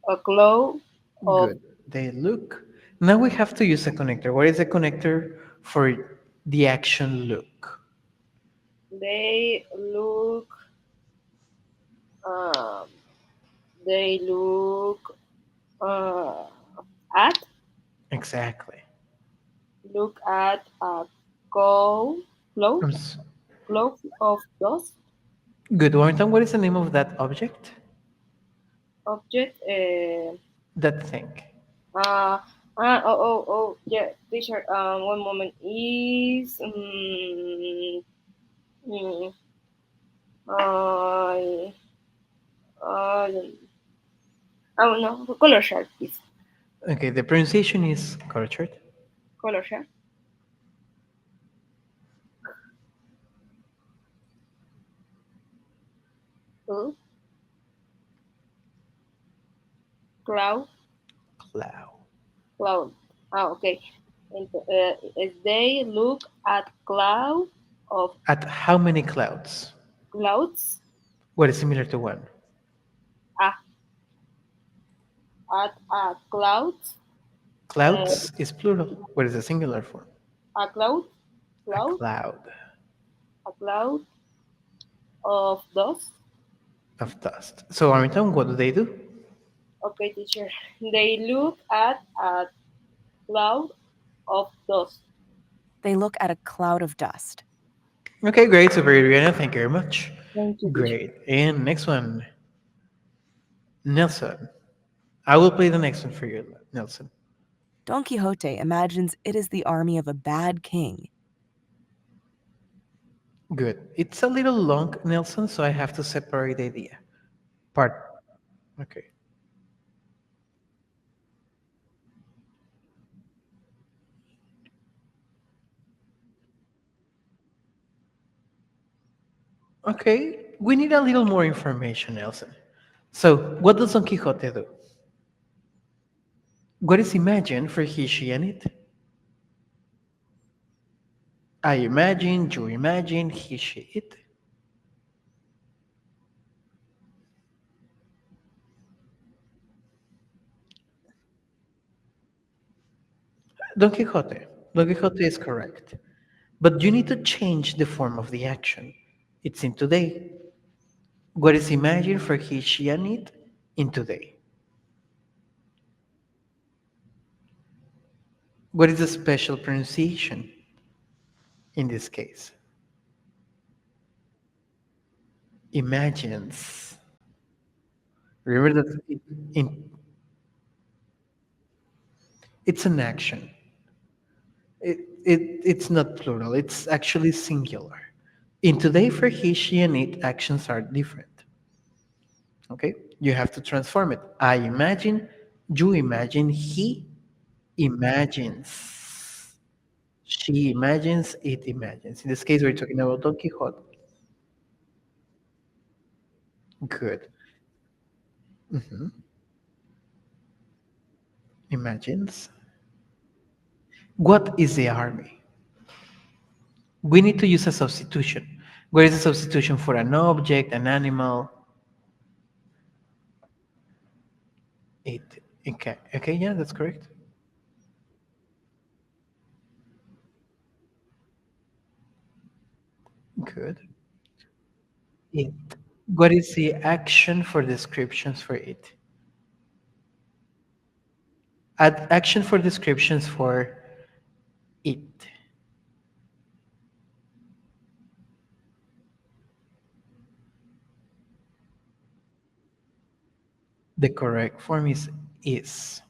a cloud of. Good. They look. Now we have to use a connector. What is a connector for the action look? They look. Um, they look uh, at. Exactly. Look at a cloud. Cloud. I'm s- Cloud of dust. Good. Oriental, what is the name of that object? object. That thing. Yeah, teacher. One moment is mm, uh, uh, oh no, color chart, please. Okay, the pronunciation is cultured. Color chart. Oh, cloud, Cloud. cloud. Okay. And, as they look at At how many clouds? clouds, What is similar to one? uh, at a clouds, uh, Clouds is plural. What is the singular form? a cloud, A cloud, cloud a cloud of dust. of dust. So, Armington, what do they do? Okay, teacher. They look at a cloud of dust. They look at a cloud of dust. Okay, great. Super Adriana, thank you very much. Thank you, teacher. Great. And next one, Nelson. I will play the next one for you, Nelson. Don Quixote imagines it is the army of a bad king. Good. It's a little long, Nelson, so I have to separate the idea. Part. Okay. Okay, we need a little more information, Nelson. So, what does Don Quixote do? What is imagined for he, she, and it? I imagine, you imagine, he, she, it. Don Quixote. Don Quixote is correct. But you need to change the form of the action. It's in today. What is imagined for he, she, and it in today? What is the special pronunciation in this case? Imagines. Remember that it's an action. It's not plural, it's actually singular. In today, for he, she, and it, actions are different. Okay? You have to transform it. I imagine, you imagine, he imagines. She imagines, it imagines. In this case, we're talking about Don Quixote. Good. Mhm. Imagines. What is the army? We need to use a substitution. What is a substitution for an object, an animal? It. Okay. Okay, yeah, that's correct. Good. It. What is the action for descriptions for it? Add action for descriptions for it. The correct form is is.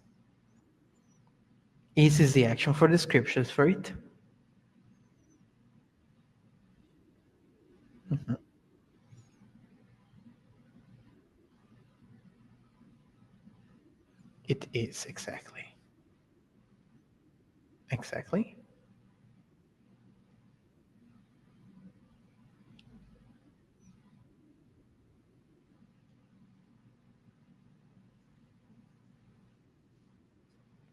Is the action for descriptions for it. Mhm. It is, exactly. Exactly.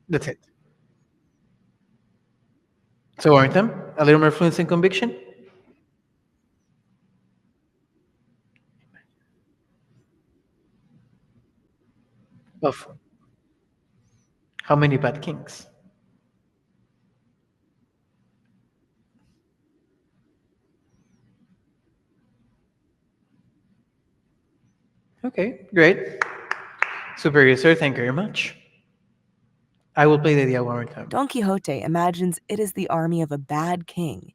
That's it. So, Artem, a little more fluency and conviction? Of how many bad kings? Okay, great. Superior, sir, thank you very much. I will play the idea one more time. Don Quixote imagines it is the army of a bad king.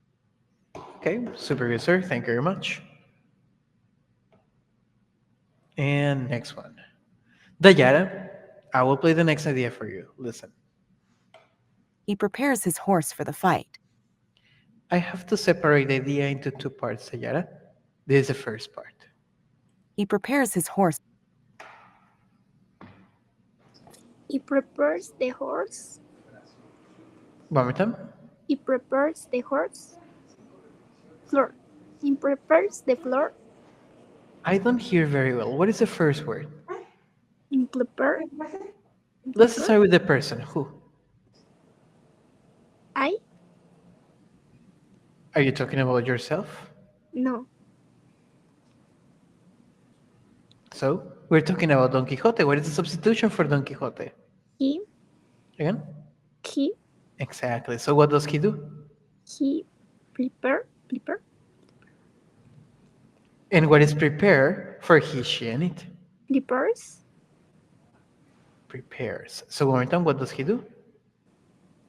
Okay, superior, sir, thank you very much. And next one. Dayara, I will play the next idea for you. Listen, He prepares his horse for the fight. I have to separate the idea into two parts, Dayara. This is the first part. He prepares his horse. He prepares the horse. One more time. He prepares the horse. Floor. He prepares the floor. I don't hear very well. What is the first word? In prepare. Let's start with the person. Who? I? Are you talking about yourself? No. So, we're talking about Don Quixote. What is the substitution for Don Quixote? He. Again? He. Exactly. So, what does he do? He prepare. And what is prepare for he, she, and it? Prepares. Prepares. So, one more time, what does he do?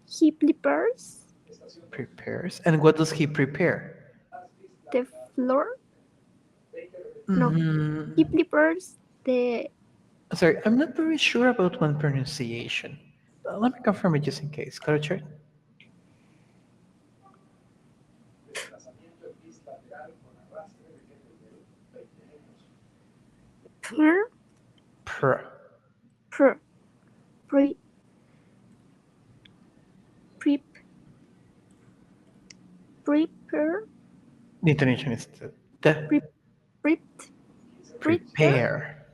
He prepares Prepares. And what does he prepare? the floor. No. He prepares the Sorry, I'm not very sure about one pronunciation. Let me confirm it just in case. Got a check? per Pr. per pre prep prepare The intonation is the pre prepped prepare.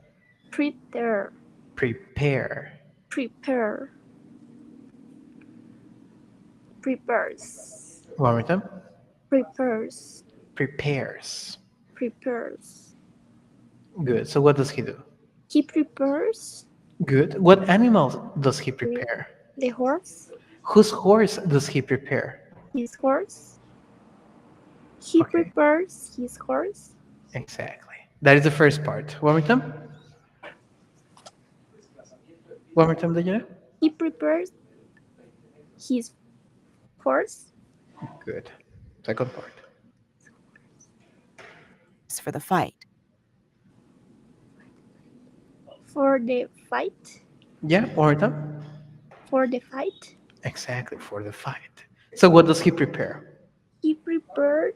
prepare Prepare. prepare prepares One more time. prepares Prepares. prepares. Good. So what does he do? He prepares Good. What animal does he prepare? the horse. Whose horse does he prepare? His horse. He Okay. prepares his horse. Exactly. That is the first part. One more time. One more time, Dayana. He prepares his horse Good. Second part. For the fight. for the fight. Yeah, one more time. For the fight. Exactly, for the fight. So what does he prepare? He prepared.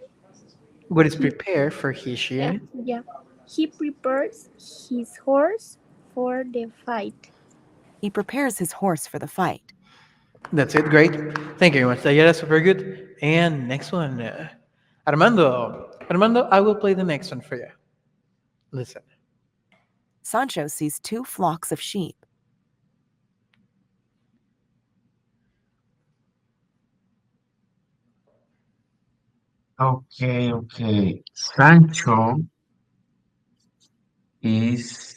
What is prepare for he, she, and it? Yeah. He prepares his horse for the fight. He prepares his horse for the fight. That's it. Great. Thank you very much, Dayana. Super good. And next one, Armando. Armando, I will play the next one for you. Listen. Sancho sees two flocks of sheep. Okay. Sancho is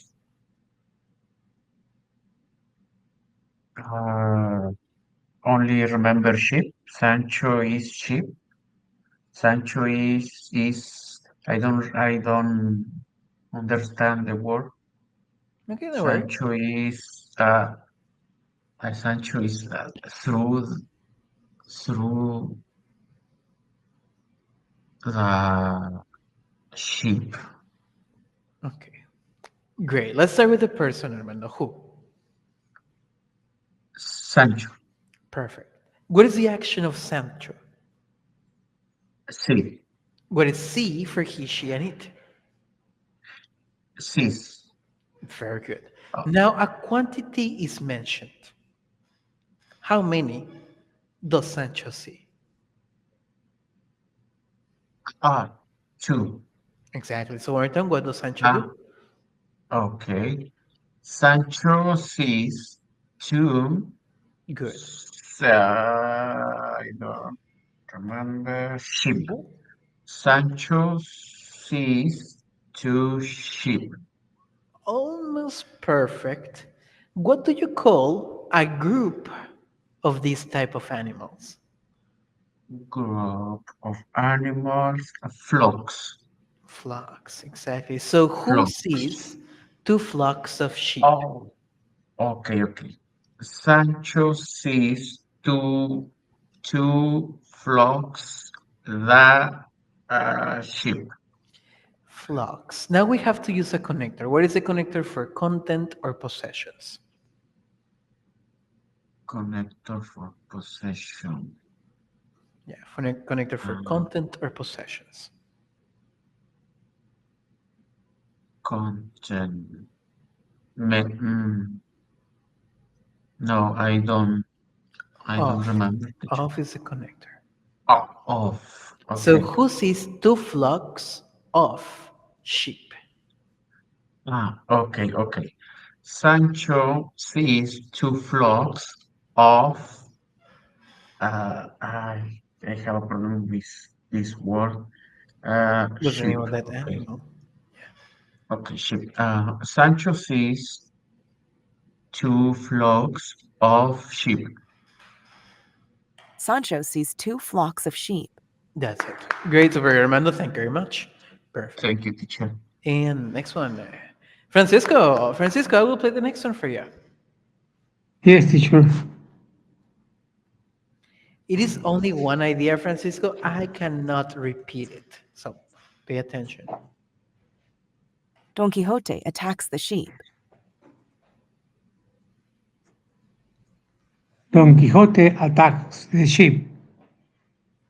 only remember sheep. Sancho is sheep. Sancho is I don't understand the word. Okay, no worry. Sancho is through the sheep. Okay. Great. Let's start with the person, Armando. Who? Sancho. Perfect. What is the action of Sancho? Sí. What is C for he, she, and it? Sis. Very good. Oh, Now a quantity is mentioned. How many does Sancho see? two. Exactly. So one more time, what does Sancho Ah, do? okay. Sancho sees two. Good. I don't remember sheep. Sancho sees two sheep. Almost perfect. What do you call a group of these type of animals? Group of animals, flocks. Flocks, exactly. So who Flocks. sees two flocks of sheep? Oh, okay. Sancho sees two flocks, the sheep. flocks. Now we have to use a connector. What is the connector for content or possessions? Connector for possession. Yeah, connector for content or possessions. Content. No, I don't Off. remember. Teacher. Off is a connector. Oh, off. So Okay. who sees two flocks of sheep? Okay. Sancho sees two flocks of I have a problem with this word. What's the name Sheep. of that Okay. animal? Okay, sheep. Sancho sees two flocks of sheep. Sancho sees two flocks of sheep. That's it. Great, over here, Armando. Thank you very much. Perfect. Thank you, teacher. And next one, Francisco. Francisco, I will play the next one for you. Yes, teacher. It is only one idea, Francisco. I cannot repeat it. So pay attention. Don Quixote attacks the sheep. Don Quixote attacks the sheep.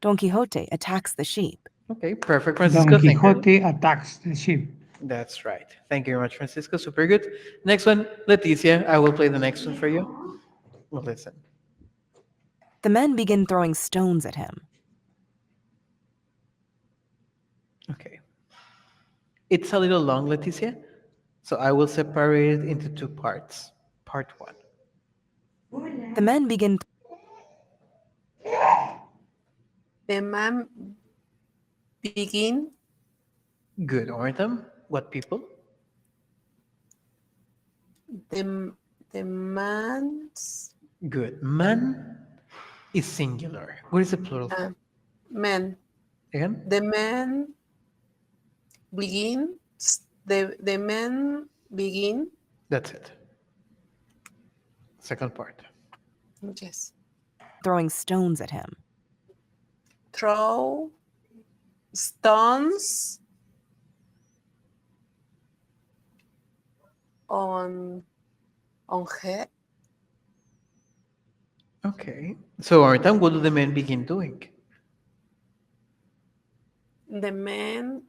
Don Quixote attacks the sheep. Okay, perfect, Don Francisco. Thank you. Quixote attacks the sheep. That's right. Thank you very much, Francisco. Super good. Next one, Leticia. I will play the next one for you. Well, listen. The men begin throwing stones at him. Okay. It's a little long, Leticia, so I will separate it into two parts. Part one. The men begin The man begin. Good. Ortham. What people? The man's Good. Man is singular. What is the plural? man. Again? The man begins. The man begin. That's it. Second part. Yes. throwing stones at him. Throw stones on head. Okay. So, Ortham, what do the men begin doing? The men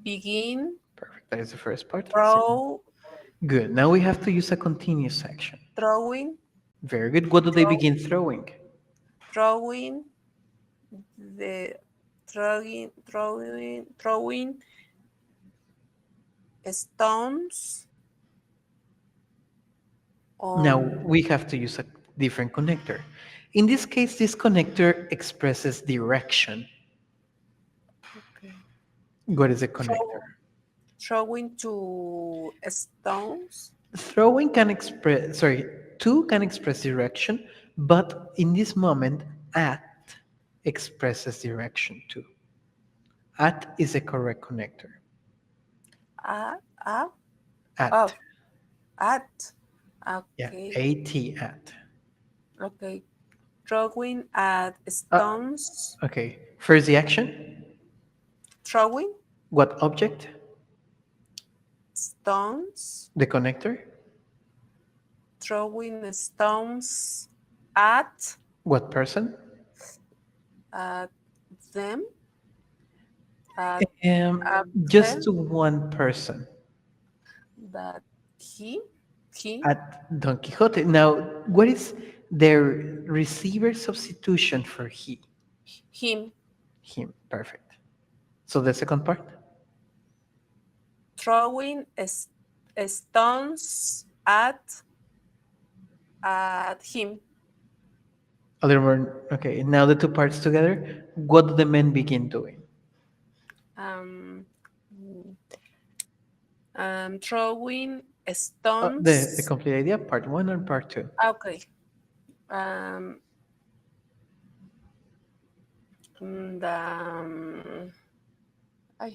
begin Perfect. That is the first part. throw Good. Now we have to use a continuous section. throwing Very good. What do they begin throwing? throwing stones Now on we have to use a different connector. In this case, this connector expresses direction. What is a connector? throwing to stones. Throwing can express, sorry, to can express direction, but in this moment, at expresses direction too. At is a correct connector. At At. at Yeah, okay. at. Okay. Throwing at stones. Okay. First the action. Throwing What object? stones. The connector. Throwing stones at What person? them. At Just to them. one person. That he. At Don Quixote. Now, what is their receiver substitution for he? Him. Him. Perfect. So the second part? Throwing stones at him. A little more. Okay, now the two parts together. What do the men begin doing? Throwing The stones. complete idea, part one and part two. Okay. Ay,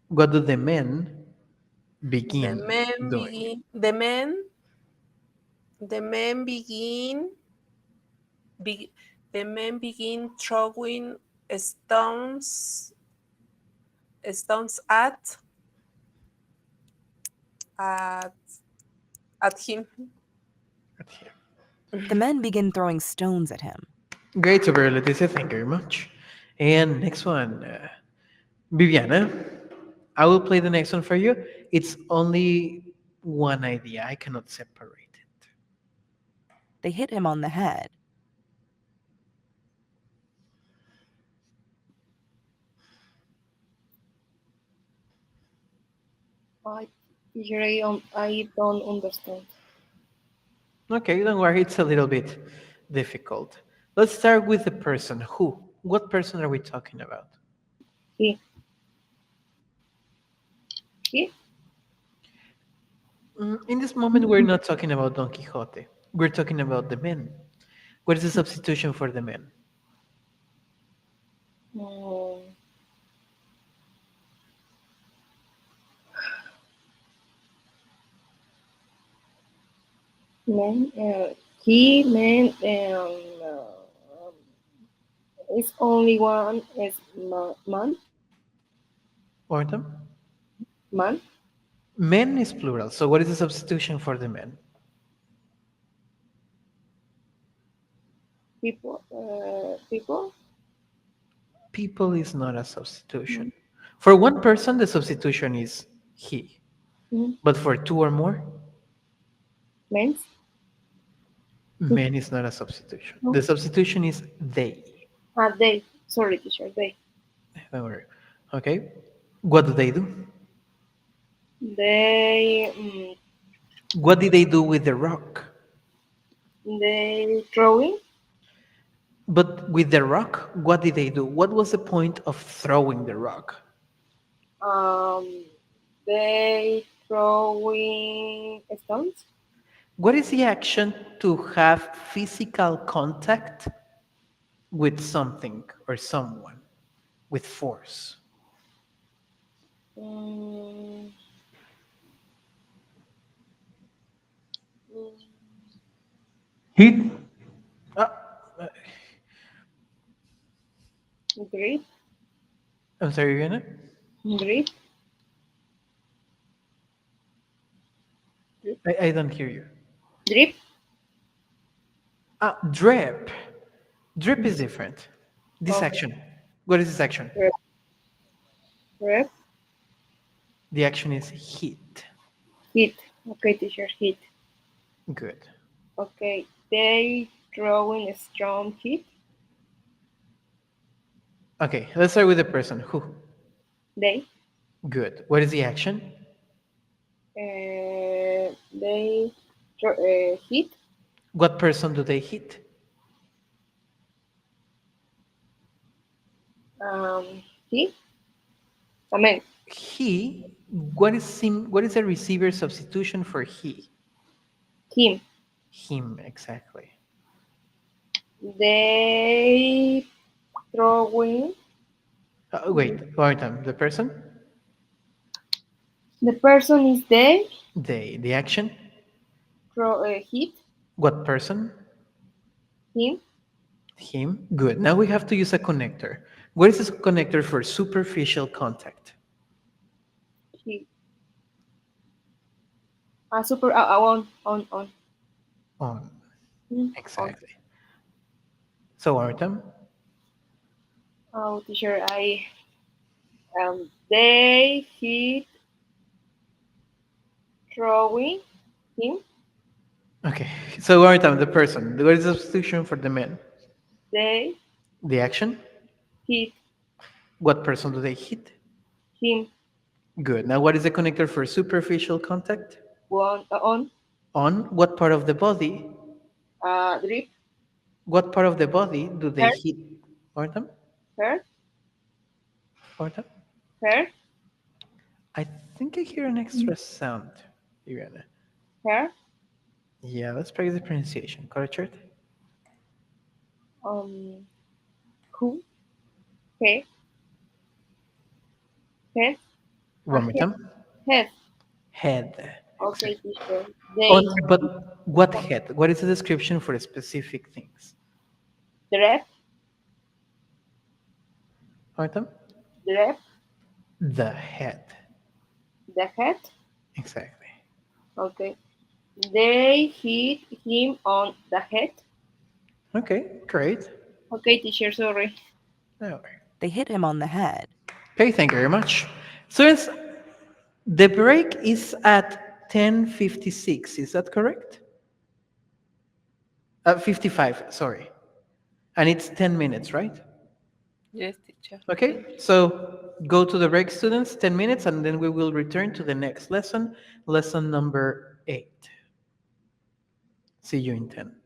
What do the men the begin men doing? begin. The men begin. The men begin throwing stones stones at at him. The men begin throwing stones at him. Great, super Leticia. Thank you very much. And next one, Viviana. I will play the next one for you. It's only one idea. I cannot separate it. They hit him on the head. I, teacher, I don't understand. Okay, don't worry. It's a little bit difficult. Let's start with the person. Who? What person are we talking about? He. He? In this moment, we're not talking about Don Quixote. We're talking about the men. What is the substitution for the men? Mm, man, he, man, is only one is man, Ortam? man, Men is plural. So what is the substitution for the men? people, people, People is not a substitution. For one person, the substitution is he. mm, But for two or more, men, men is not a substitution. no, The substitution is they. they, sorry, teacher, they. Don't worry. Okay? What do they do? They, What did they do with the rock? they throwing, But with the rock, what did they do? What was the point of throwing the rock? um, they throwing stones, What is the action to have physical contact with something or someone with force? mm, mm, Hit. Ah, grip, I'm sorry, Viviana? grip, I don't hear you. drip, Ah, drip. Drip is different. This okay, action. What is this action? rep, rep, The action is hit. hit, okay, teacher, hit, Good. okay, they throwing a strong hit, Okay, let's start with the person. Who? they, Good. What is the action? they hit, What person do they hit? um, he, I mean, He. What is a receiver substitution for he? him, Him, exactly. they throwing, Wait, one more time. The person? the person is they, They. The action? throw, hit, What person? him, Him. Good. Now we have to use a connector. What is a connector for superficial contact? he, super, on, On. on, Exactly. So, one more time. oh, teacher, they hit, throwing, him, Okay. So, one more time. The person. What is the substitution for the man? they The action? hit, What person do they hit? him, Good. Now, what is the connector for superficial contact? on, On what part of the body? drip, What part of the body do they her, hit? One more time. her, One more time. her, I think I hear an extra sound. Ivana. her, Yeah, let's practice the pronunciation. Correct? um, who, he, head, One more time. head, Head. okay, Exactly. teacher, On, they, but what head? What is the description for specific things? drip, One more time. drip, The head. The head? Exactly. Okay. They hit him on the head. Okay, great. Okay, teacher, sorry. No. They hit him on the head. Okay, thank you very much. Students, the break is at 10:56. Is that correct? 55, sorry. And it's 10 minutes, right? Yes, teacher. Okay, so go to the break, students, 10 minutes, and then we will return to the next lesson, lesson number 8. See you in 10.